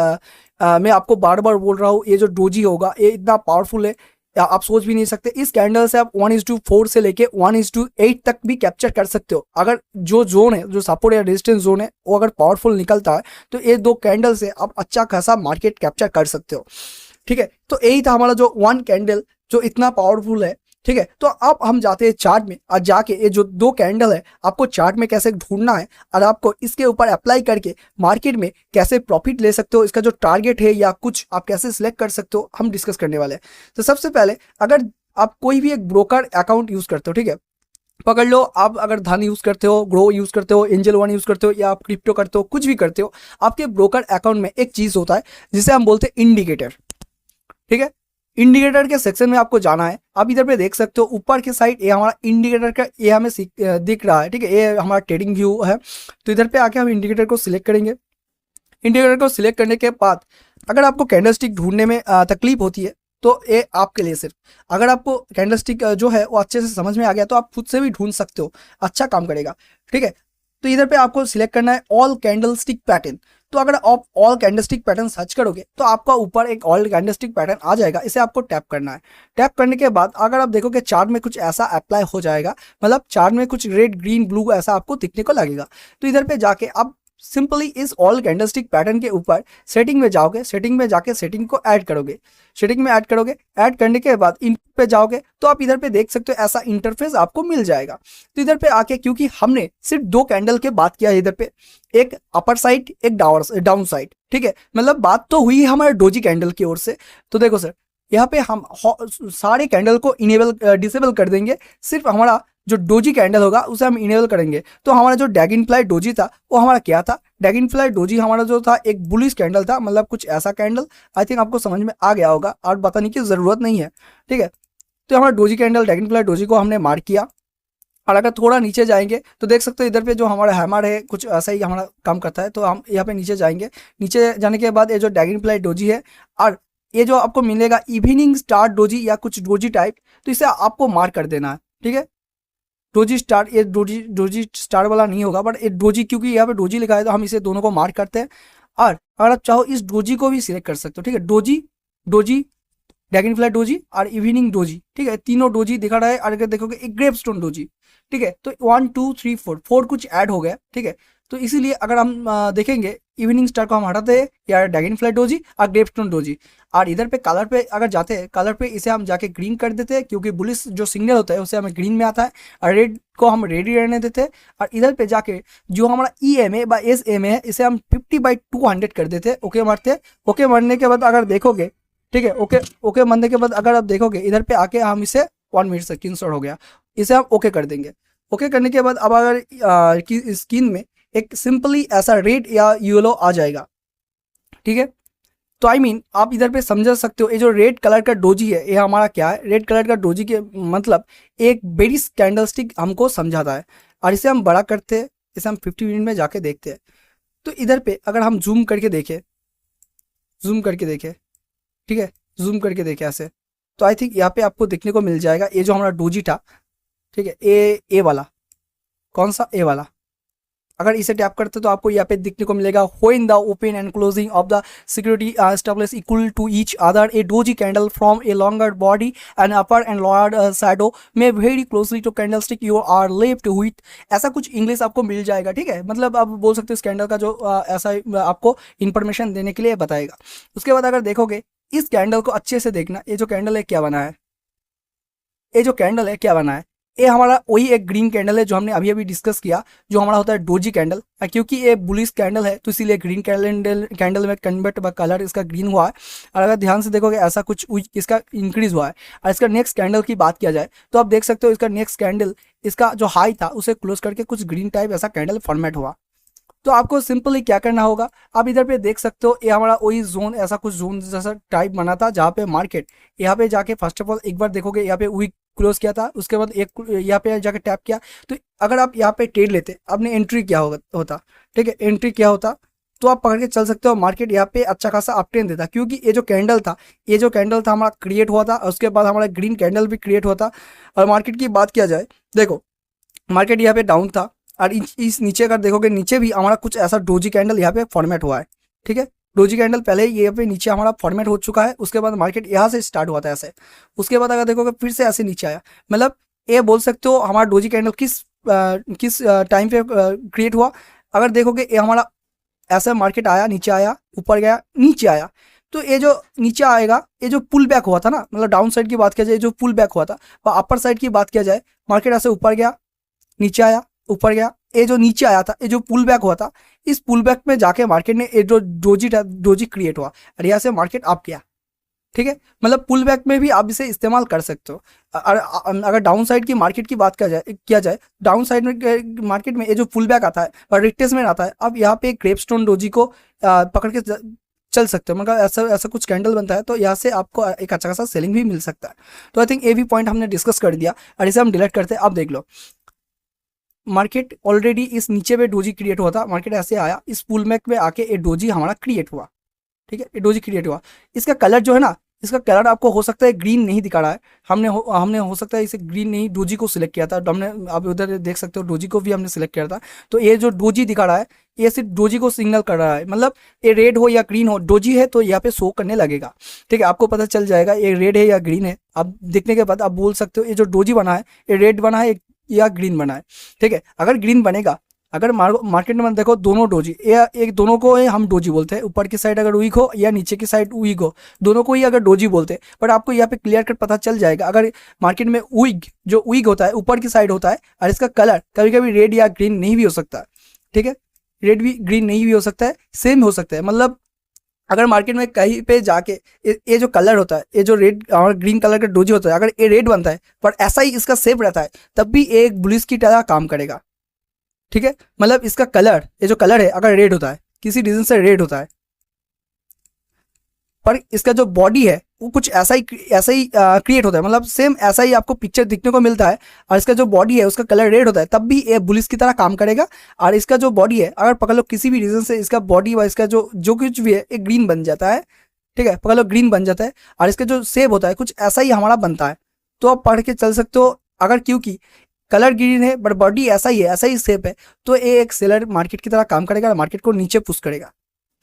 मैं आपको बार बार बोल रहा हूँ, ये जो डोजी होगा ये इतना पावरफुल है, आप सोच भी नहीं सकते। इस कैंडल से आप 1:4 से लेके 1:8 तक भी कैप्चर कर सकते हो। अगर जो जोन है, जो सपोर्ट या रेजिस्टेंस जोन है, वो अगर पावरफुल निकलता है तो ये 2 कैंडल से आप अच्छा खासा मार्केट कैप्चर कर सकते हो। ठीक है, तो यही था हमारा जो 1 कैंडल जो इतना पावरफुल है। ठीक है, तो अब हम जाते हैं चार्ट में, और जाके ये जो 2 कैंडल है आपको चार्ट में कैसे ढूंढना है और आपको इसके ऊपर अप्लाई करके मार्केट में कैसे प्रॉफिट ले सकते हो, इसका जो टारगेट है या कुछ आप कैसे सिलेक्ट कर सकते हो, हम डिस्कस करने वाले हैं। तो सबसे पहले, अगर आप कोई भी एक ब्रोकर अकाउंट यूज करते हो, ठीक है, पकड़ लो, आप अगर धन यूज करते हो, ग्रो यूज करते हो, एंजल वन यूज करते हो, या आप क्रिप्टो करते हो, कुछ भी करते हो, आपके ब्रोकर अकाउंट में एक चीज होता है जिसे हम बोलते हैं इंडिकेटर। ठीक है, इंडिकेटर के सेक्शन में आपको जाना है। आप इधर पे देख सकते हो ऊपर के साइड, ये हमारा इंडिकेटर का ये हमें दिख रहा है। ठीक है, ये हमारा ट्रेडिंग व्यू है। तो इधर पे आके हम इंडिकेटर को सिलेक्ट करेंगे। इंडिकेटर को सिलेक्ट करने के बाद अगर आपको कैंडलस्टिक ढूंढने में तकलीफ होती है तो ये आपके लिए सिर्फ, अगर आपको कैंडलस्टिक जो है वो अच्छे से समझ में आ गया तो आप खुद से भी ढूंढ सकते हो, अच्छा काम करेगा। ठीक है, तो इधर पे आपको सिलेक्ट करना है ऑल कैंडलस्टिक पैटर्न। तो अगर आप ऑल कैंडलस्टिक पैटर्न सर्च करोगे तो आपका ऊपर एक ऑल कैंडलस्टिक पैटर्न आ जाएगा, इसे आपको टैप करना है। टैप करने के बाद अगर आप देखोगे चार्ट में कुछ ऐसा अप्लाई हो जाएगा, मतलब चार्ट में कुछ रेड ग्रीन ब्लू ऐसा आपको दिखने को लगेगा। तो इधर पे जाके आप सिंपली इस ऑल कैंडलस्टिक पैटर्न के ऊपर सेटिंग में जाओगे, सेटिंग में जाके सेटिंग को ऐड करोगे, सेटिंग में ऐड करोगे, ऐड करने के बाद इनपुट पे जाओगे तो आप इधर पे देख सकते हो ऐसा इंटरफेस आपको मिल जाएगा। तो इधर पे आके, क्योंकि हमने सिर्फ 2 कैंडल के बात किया है, इधर पे एक अपर साइड एक डाउन साइड, ठीक है, मतलब बात तो हुई हमारे डोजी कैंडल की ओर से। तो देखो सर, यहाँ पे हम सारे कैंडल को डिसेबल कर देंगे, सिर्फ हमारा जो डोजी कैंडल होगा उसे हम इनेबल करेंगे तो हमारा जो ड्रैगनफ्लाई डोजी था वो हमारा क्या था, ड्रैगनफ्लाई डोजी हमारा जो था एक बुलिश कैंडल था, मतलब कुछ ऐसा कैंडल। आई थिंक आपको समझ में आ गया होगा और बताने की ज़रूरत नहीं है, ठीक है। तो हमारा डोजी कैंडल ड्रैगनफ्लाई डोजी को हमने मार्क किया। और अगर थोड़ा नीचे जाएंगे तो देख सकते हो इधर पे जो हमारा हैमर है कुछ ऐसा ही हमारा काम करता है। तो हम यहाँ पे नीचे जाएंगे, नीचे जाने के बाद ये जो ड्रैगनफ्लाई डोजी है और ये जो आपको मिलेगा इवनिंग स्टार डोजी या कुछ डोजी टाइप, तो इसे आपको मार्क कर देना है, ठीक है। डोजी स्टार, ये डोजी स्टार वाला नहीं होगा, बट ये डोजी, क्योंकि यहाँ पे डोजी लिखा है तो हम इसे दोनों को मार्क करते हैं। और अगर आप चाहो इस डोजी को भी सिलेक्ट कर सकते हो, ठीक है। डोजी, डोजी, ड्रैगनफ्लाई डोजी और इवनिंग डोजी, ठीक है, तीनों डोजी दिखा रहा है। और अगर देखोगे एक ग्रेपस्टोन डोजी, ठीक है। तो 1 2 3 4 कुछ ऐड हो गया, ठीक है। तो इसीलिए अगर हम देखेंगे इवनिंग स्टार को हम हटाते हैं या ड्रैगनफ्लाई डोजी और ग्रेपस्टोन डोजी, और इधर पे कलर पे अगर जाते हैं, कलर पे इसे हम जाके ग्रीन कर देते हैं, क्योंकि बुलिश जो सिग्नल होता है उसे हमें ग्रीन में आता है। और रेड को हम रेड ही रहने देते हैं। और इधर पे जाके जो हमारा EMA बाय SMA है इसे हम 50/200 कर देते हैं, ओके मारते हैं। ओके मारने के बाद अगर देखोगे, ठीक है, ओके मारने के बाद अगर आप देखोगे इधर पे आके हम इसे 1 मिनट से स्क्रीनशॉट हो गया, इसे हम ओके कर देंगे। ओके करने के बाद अब अगर स्क्रीन में एक सिंपली ऐसा रेड या येलो आ जाएगा, ठीक है। तो आई मीन आप इधर पे समझ सकते हो ये जो रेड कलर का डोजी है ये हमारा क्या है, रेड कलर का डोजी के मतलब एक बेरिस कैंडलस्टिक हमको समझाता है। और इसे हम बड़ा करते हैं, इसे हम 50 मिनट में जाके देखते हैं। तो इधर पे अगर हम जूम करके देखें, ठीक है, जूम करके देखें ऐसे, तो आई थिंक यहाँ पे आपको देखने को मिल जाएगा ये जो हमारा डोजी था, ठीक है, ए वाला, कौन सा, ए वाला। अगर इसे टैप करते तो आपको यहाँ पे दिखने को मिलेगा when the open and closing of the security establish equal to each other a doji candle from a longer body and upper and lower shadow में very closely to candlestick you are left with, ऐसा कुछ English आपको मिल जाएगा, ठीक है। मतलब आप बोल सकते हो इस कैंडल का जो ऐसा आपको इन्फॉर्मेशन देने के लिए बताएगा। उसके बाद अगर देखोगे इस कैंडल को अच्छे से देखना, ये जो कैंडल है क्या बना है, ये हमारा वही एक ग्रीन कैंडल है जो हमने अभी अभी डिस्कस किया, जो हमारा होता है डोजी कैंडल। क्योंकि ये बुलिश कैंडल है तो इसीलिए ग्रीन कैंडल में कन्वर्ट कलर इसका ग्रीन हुआ है। और अगर ध्यान से देखोगे ऐसा कुछ इसका इंक्रीज हुआ है। और इसका नेक्स्ट कैंडल की बात किया जाए तो आप देख सकते हो इसका नेक्स्ट कैंडल, इसका जो हाई था उसे क्लोज करके कुछ ग्रीन टाइप ऐसा कैंडल फॉर्मेट हुआ। तो आपको सिंपली क्या करना होगा, आप इधर पे देख सकते हो ये हमारा वही जोन, ऐसा कुछ जोन जैसा टाइप बना था जहाँ पे मार्केट, यहाँ पे जाके फर्स्ट ऑफ ऑल एक बार देखोगे यहाँ पे वीक क्लोज किया था, उसके बाद एक यहाँ पे जाके टैप किया। तो अगर आप यहाँ पे ट्रेड लेते, आपने एंट्री किया होता, ठीक है, एंट्री किया होता तो आप पकड़ के चल सकते हो, मार्केट यहाँ पे अच्छा खासा अपट्रेंड देता, क्योंकि ये जो कैंडल था हमारा क्रिएट हुआ था, उसके बाद हमारा ग्रीन कैंडल भी क्रिएट हुआ था। और मार्केट की बात किया जाए, देखो मार्केट यहाँ पे डाउन था और इस नीचे अगर देखोगे नीचे भी हमारा कुछ ऐसा डोजी कैंडल यहाँ पे फॉर्मेट हुआ है, ठीक है। डोजी कैंडल पहले ये पे नीचे हमारा फॉर्मेट हो चुका है, उसके बाद मार्केट यहाँ से स्टार्ट हुआ था ऐसे, उसके बाद अगर देखोगे फिर से ऐसे नीचे आया। मतलब ये बोल सकते हो हमारा डोजी कैंडल किस टाइम पे क्रिएट हुआ। अगर देखोगे ये हमारा ऐसा मार्केट आया, नीचे आया, ऊपर गया, नीचे आया, तो ये जो नीचे आएगा, ये जो पुल बैक हुआ था ना, मतलब डाउन साइड की बात किया जाए, जो पुल बैक हुआ था, व अपर साइड की बात किया जाए, मार्केट ऐसे ऊपर गया, नीचे आया, ऊपर गया, ये जो नीचे आया था, ये जो पुल बैक हुआ था, इस पुल बैक में जाके मार्केट ने ये जो डोजी क्रिएट हुआ और यहाँ से मार्केट अप गया, ठीक है। मतलब पुल बैक में भी आप इसे इस्तेमाल कर सकते हो। अगर डाउन साइड की मार्केट की बात किया जाए डाउन साइड में मार्केट में ये जो पुल बैक आता है और रिट्रेसमेंट आता है, अब यहाँ पे ग्रेपस्टोन डोजी को पकड़ के चल सकते हो, मतलब ऐसा कुछ कैंडल बनता है, तो यहाँ से आपको एक अच्छा खासा सेलिंग भी मिल सकता है। तो आई थिंक ये भी पॉइंट हमने डिस्कस कर दिया और इसे हम डिलीट करते हैं। अब देख लो मार्केट ऑलरेडी इस नीचे पे डोजी क्रिएट हुआ था, मार्केट ऐसे आया, इस पुल बैक में आके ये डोजी हमारा क्रिएट हुआ, ठीक है, ये डोजी क्रिएट हुआ। इसका कलर जो है ना, इसका कलर आपको हो सकता है ग्रीन नहीं दिखा रहा है, हमने हो सकता है इसे ग्रीन नहीं डोजी को सिलेक्ट किया था, तो हमने आप उधर देख सकते हो डोजी को भी हमने सिलेक्ट किया था। तो ये जो डोजी दिखा रहा है ये सिर्फ डोजी को सिग्नल कर रहा है, मतलब ये रेड हो या ग्रीन हो, डोजी है तो यहाँ पे शो करने लगेगा, ठीक है। आपको पता चल जाएगा ये रेड है या ग्रीन है, आप देखने के बाद आप बोल सकते हो ये जो डोजी बना है ये रेड बना है या ग्रीन बना है, ठीक है। अगर ग्रीन बनेगा, अगर मार्केट में देखो दोनों डोजी, एक दोनों को हम डोजी बोलते हैं, ऊपर की साइड अगर वीक हो या नीचे की साइड वीक हो, दोनों को ही अगर डोजी बोलते हैं। बट आपको यहाँ पे क्लियर कट पता चल जाएगा, अगर मार्केट में जो वीक होता है ऊपर की साइड होता है और इसका कलर कभी कभी रेड या ग्रीन नहीं भी हो सकता, ठीक है, रेड भी ग्रीन नहीं भी हो सकता है, सेम हो सकता है। मतलब अगर मार्केट में कहीं पे जाके ये जो कलर होता है, ये जो रेड और ग्रीन कलर का डोजी होता है, अगर ये रेड बनता है पर ऐसा ही इसका शेप रहता है, तब भी ये एक बुलिश की तरह काम करेगा। ठीक है, मतलब इसका कलर, ये जो कलर है अगर रेड होता है, किसी रीजन से रेड होता है, पर इसका जो बॉडी है वो कुछ ऐसा ही क्रिएट होता है, मतलब सेम ऐसा ही आपको पिक्चर दिखने को मिलता है, और इसका जो बॉडी है उसका कलर रेड होता है, तब भी ये बुलिस की तरह काम करेगा। और इसका जो बॉडी है अगर पकड़ लो किसी भी रीजन से, इसका बॉडी व इसका जो जो कुछ भी है एक ग्रीन बन जाता है। ठीक है, पकड़ लो ग्रीन बन जाता है, और इसका जो शेप होता है कुछ ऐसा ही हमारा बनता है। तो आप पढ़ के चल सकते हो, अगर क्योंकि कलर ग्रीन है बट बॉडी ऐसा ही है, ऐसा ही शेप है, तो ये एक सेलर मार्केट की तरह काम करेगा और मार्केट को नीचे पुश करेगा।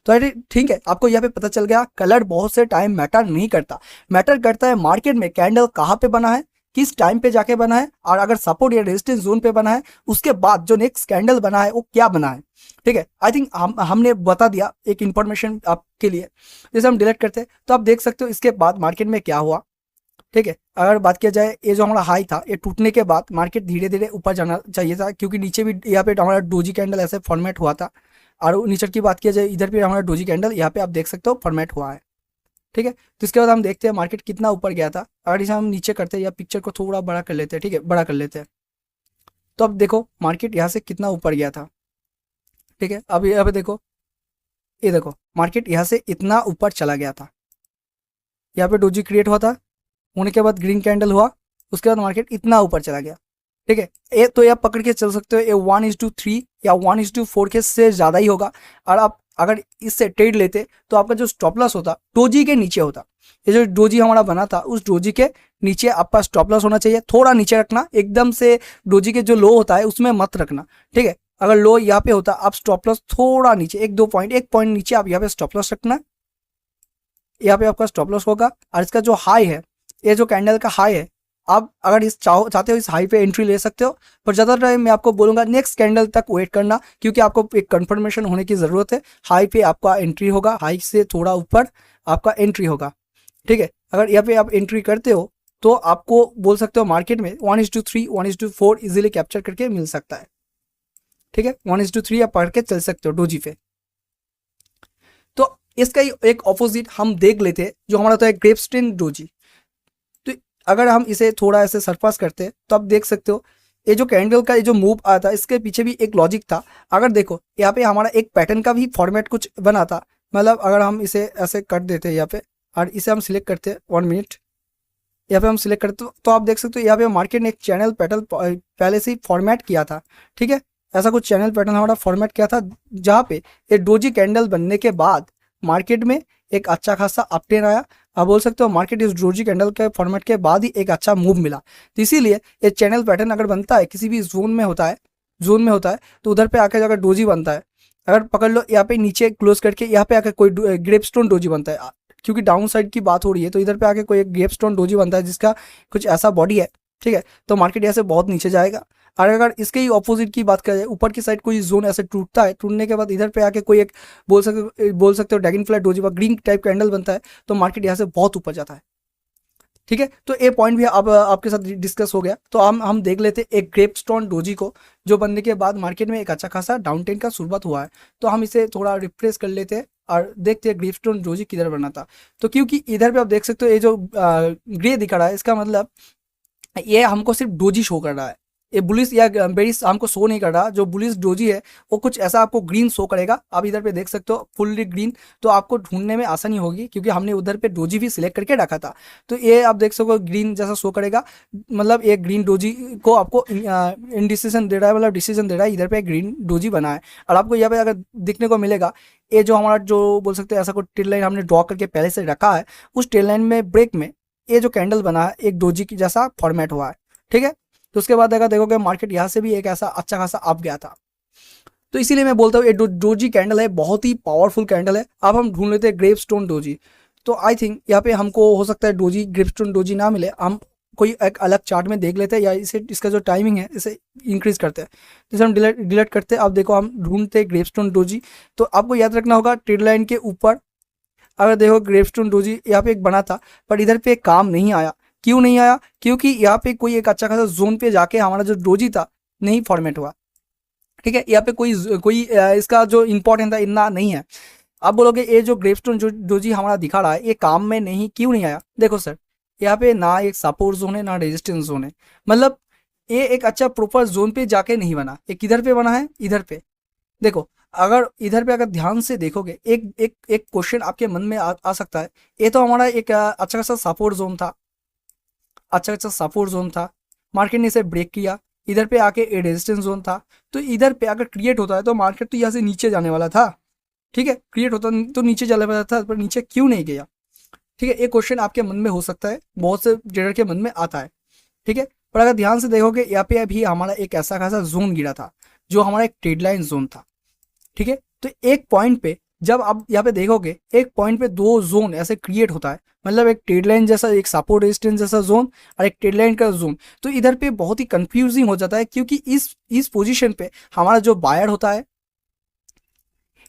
तो अरे ठीक है, आपको यहाँ पे पता चल गया कलर बहुत से टाइम मैटर नहीं करता। मैटर करता है मार्केट में कैंडल कहाँ पे बना है, किस टाइम पे जाके बना है, और अगर सपोर्ट या रेजिस्टेंस जोन पे बना है, उसके बाद जो नेक्स्ट कैंडल बना है वो क्या बना है। ठीक है, आई थिंक हमने बता दिया एक इन्फॉर्मेशन आपके लिए। जैसे हम डिलीट करते हैं तो आप देख सकते हो इसके बाद मार्केट में क्या हुआ। ठीक है, अगर बात किया जाए ये जो हमारा हाई था, ये टूटने के बाद मार्केट धीरे धीरे ऊपर जाना चाहिए था, क्योंकि नीचे भी यहाँ पे हमारा डोजी कैंडल ऐसे फॉर्मेट हुआ था। और नीचे की बात किया जाए, इधर भी हमारा डोजी कैंडल यहाँ पे आप देख सकते हो फॉर्मेट हुआ है। ठीक है, तो इसके बाद हम देखते हैं मार्केट कितना ऊपर गया था। अगर इसे हम नीचे करते हैं या पिक्चर को थोड़ा बड़ा कर लेते हैं, ठीक है बड़ा कर लेते हैं, तो अब देखो मार्केट यहाँ से कितना ऊपर गया था। ठीक है, अब यहाँ पे देखो, ये देखो मार्केट यहाँ से इतना ऊपर चला गया था, यहाँ पे डोजी क्रिएट हुआ था, होने के बाद ग्रीन कैंडल हुआ, उसके बाद मार्केट इतना ऊपर चला गया। ठीक है, ये तो आप पकड़ के चल सकते हो, ये 1:3 या 1:4 के से ज़्यादा ही होगा। और आप अगर इससे ट्रेड लेते तो आपका जो स्टॉप लॉस होता डोजी के नीचे होता। ये जो डोजी हमारा बना था उस डोजी के नीचे आपका स्टॉप लॉस होना चाहिए, थोड़ा नीचे रखना, एकदम से डोजी के जो लो होता है उसमें मत रखना। ठीक है, अगर लो यहाँ पे होता आप स्टॉप लॉस थोड़ा नीचे, 1-2 पॉइंट नीचे आप यहाँ पे स्टॉप लॉस रखना, यहाँ पे आपका स्टॉप लॉस होगा। और इसका जो हाई है, ये जो कैंडल का हाई है, आप अगर इस चाहते हो इस हाई पे एंट्री ले सकते हो, पर ज़्यादा टाइम मैं आपको बोलूँगा नेक्स्ट कैंडल तक वेट करना, क्योंकि आपको एक कंफर्मेशन होने की ज़रूरत है। हाई पे आपका एंट्री होगा, हाई से थोड़ा ऊपर आपका एंट्री होगा। ठीक है, अगर यहाँ पे आप एंट्री करते हो तो आपको बोल सकते हो मार्केट में 1:3 1:4 इजीली कैप्चर करके मिल सकता है। ठीक है, 1:3 आप पढ़ के चल सकते हो डोजी पे। तो इसका ही एक ऑपोजिट हम देख लेते हैं जो हमारा होता है ग्रेपस्टेन डोजी। तो अगर हम इसे थोड़ा ऐसे सरपास करते हैं तो आप देख सकते हो ये जो कैंडल का ये जो मूव आया था इसके पीछे भी एक लॉजिक था। अगर देखो यहाँ पे हमारा एक पैटर्न का भी फॉर्मेट कुछ बना था, मतलब अगर हम इसे ऐसे कर देते हैं यहाँ पे और इसे हम सिलेक्ट करते हैं 1 मिनट, यहाँ पे हम सिलेक्ट करते तो आप देख सकते हो यहाँ पे मार्केट ने एक चैनल पैटर्न पहले से ही फॉर्मेट किया था। ठीक है, ऐसा कुछ चैनल पैटर्न हमारा फॉर्मेट किया था, जहाँ पे ये डोजी कैंडल बनने के बाद मार्केट में एक अच्छा खासा अपट्रेंड आया। आप बोल सकते हो मार्केट इस डोजी कैंडल के फॉर्मेट के बाद ही एक अच्छा मूव मिला। तो इसीलिए ये चैनल पैटर्न अगर बनता है किसी भी जोन में होता है तो उधर पे आकर अगर डोजी बनता है, अगर पकड़ लो यहाँ पे नीचे क्लोज करके यहाँ पे आकर कोई ग्रेपस्टोन डोजी बनता है, क्योंकि डाउन साइड की बात हो रही है, तो इधर पे आके कोई एक ग्रेपस्टोन डोजी बनता है जिसका कुछ ऐसा बॉडी है। ठीक है, तो मार्केट यहाँ से बहुत नीचे जाएगा। और अगर इसके ही ऑपोजिट की बात करें, ऊपर की साइड कोई जोन ऐसे टूटता है, टूटने के बाद इधर पे आके कोई एक बोल सकते हो dragon fly doji green type candle बनता है, तो मार्केट यहाँ से बहुत ऊपर जाता है। ठीक है, तो ये पॉइंट भी अब आपके साथ डिस्कस हो गया। तो हम देख लेते एक ग्रेपस्टोन डोजी को, जो बनने के बाद मार्केट में एक अच्छा खासा डाउन ट्रेंड का शुरुआत हुआ है। तो हम इसे थोड़ा रिफ्रेश कर लेते हैं और देखते हैं ग्रेपस्टोन डोजी किधर बना था। तो क्योंकि इधर पे आप देख सकते हो ये जो ग्रे दिखा रहा है, इसका मतलब ये हमको सिर्फ डोजी शो कर रहा है, ये बुलिस या बेरिस हमको शो नहीं कर रहा। जो बुलिस डोजी है वो कुछ ऐसा आपको ग्रीन शो करेगा। आप इधर पे देख सकते हो फुल्ली ग्रीन, तो आपको ढूंढने में आसानी होगी क्योंकि हमने उधर पे डोजी भी सिलेक्ट करके रखा था। तो ये आप देख सकते हो ग्रीन जैसा शो करेगा, मतलब ये ग्रीन डोजी को आपको इंडिसीजन दे रहा है, मतलब डिसीजन दे रहा है, इधर पे ग्रीन डोजी बना है। और आपको यहाँ पे अगर दिखने को मिलेगा ये जो हमारा जो बोल सकते हैं ऐसा कोई टेल लाइन हमने ड्रॉ करके पहले से रखा है, उस टेल लाइन में ब्रेक में ये जो कैंडल बना है एक डोजी की जैसा फॉर्मेट हुआ है। ठीक है, तो उसके बाद अगर देखोगे मार्केट यहाँ से भी एक ऐसा अच्छा खासा अप गया था। तो इसीलिए मैं बोलता हूँ ये डोजी कैंडल है, बहुत ही पावरफुल कैंडल है। अब हम ढूंढ लेते हैं ग्रेपस्टोन डोजी। तो आई थिंक यहाँ पे हमको हो सकता है डोजी ग्रेपस्टोन डोजी ना मिले, हम कोई एक अलग चार्ट में देख लेते हैं या इसे इसका जो टाइमिंग है इसे इंक्रीज करते हैं। जैसे हम डिलीट करते हैं, अब देखो हम ढूंढते हैं ग्रेपस्टोन डोजी। तो आपको याद रखना होगा ट्रेड लाइन के ऊपर अगर देखो ग्रेपस्टोन डोजी यहाँ पे एक बना था, पर इधर पे काम नहीं आया। क्यों नहीं आया? क्योंकि यहाँ पे कोई एक अच्छा खासा जोन पे जाके हमारा जो डोजी था नहीं फॉर्मेट हुआ। ठीक है, यहाँ पे कोई इसका जो इंपॉर्टेंट था इतना नहीं है। आप बोलोगे ये जो ग्रेपस्टोन जो डोजी हमारा दिखा रहा है ये काम में नहीं, क्यों नहीं आया? देखो सर, यहाँ पे ना एक सपोर्ट जोन है ना रेजिस्टेंस जोन है, मतलब ये एक अच्छा प्रॉपर जोन पे जाके नहीं बना। ये किधर पे बना है? इधर पे। देखो, अगर इधर पे अगर ध्यान से देखोगे, एक एक एक क्वेश्चन आपके मन में आ सकता है। ये तो हमारा एक अच्छा खासा सपोर्ट जोन था, अच्छा खासा सपोर्ट जोन था, मार्केट ने इसे ब्रेक किया, इधर पे आके ए रेजिस्टेंस जोन था। तो इधर पे अगर क्रिएट होता है तो मार्केट तो यहाँ से नीचे जाने वाला था, ठीक है, क्रिएट होता तो नीचे जाने वाला था, पर नीचे क्यों नहीं गया? ठीक है, एक क्वेश्चन आपके मन में हो सकता है, बहुत से ट्रेडर के मन में आता है, ठीक है। पर अगर ध्यान से देखोगे, यहाँ पे अभी हमारा एक ऐसा खासा जोन गिरा था जो हमारा एक ट्रेड लाइन जोन था, ठीक है। तो एक पॉइंट पे जब आप यहाँ पे देखोगे, एक पॉइंट पे दो जोन ऐसे क्रिएट होता है, मतलब एक ट्रेड लाइन जैसा, एक सपोर्ट रेजिस्टेंस जैसा जोन और एक ट्रेड लाइन का जोन। तो इधर पे बहुत ही कंफ्यूजिंग हो जाता है, क्योंकि इस पोजीशन पे हमारा जो बायर होता है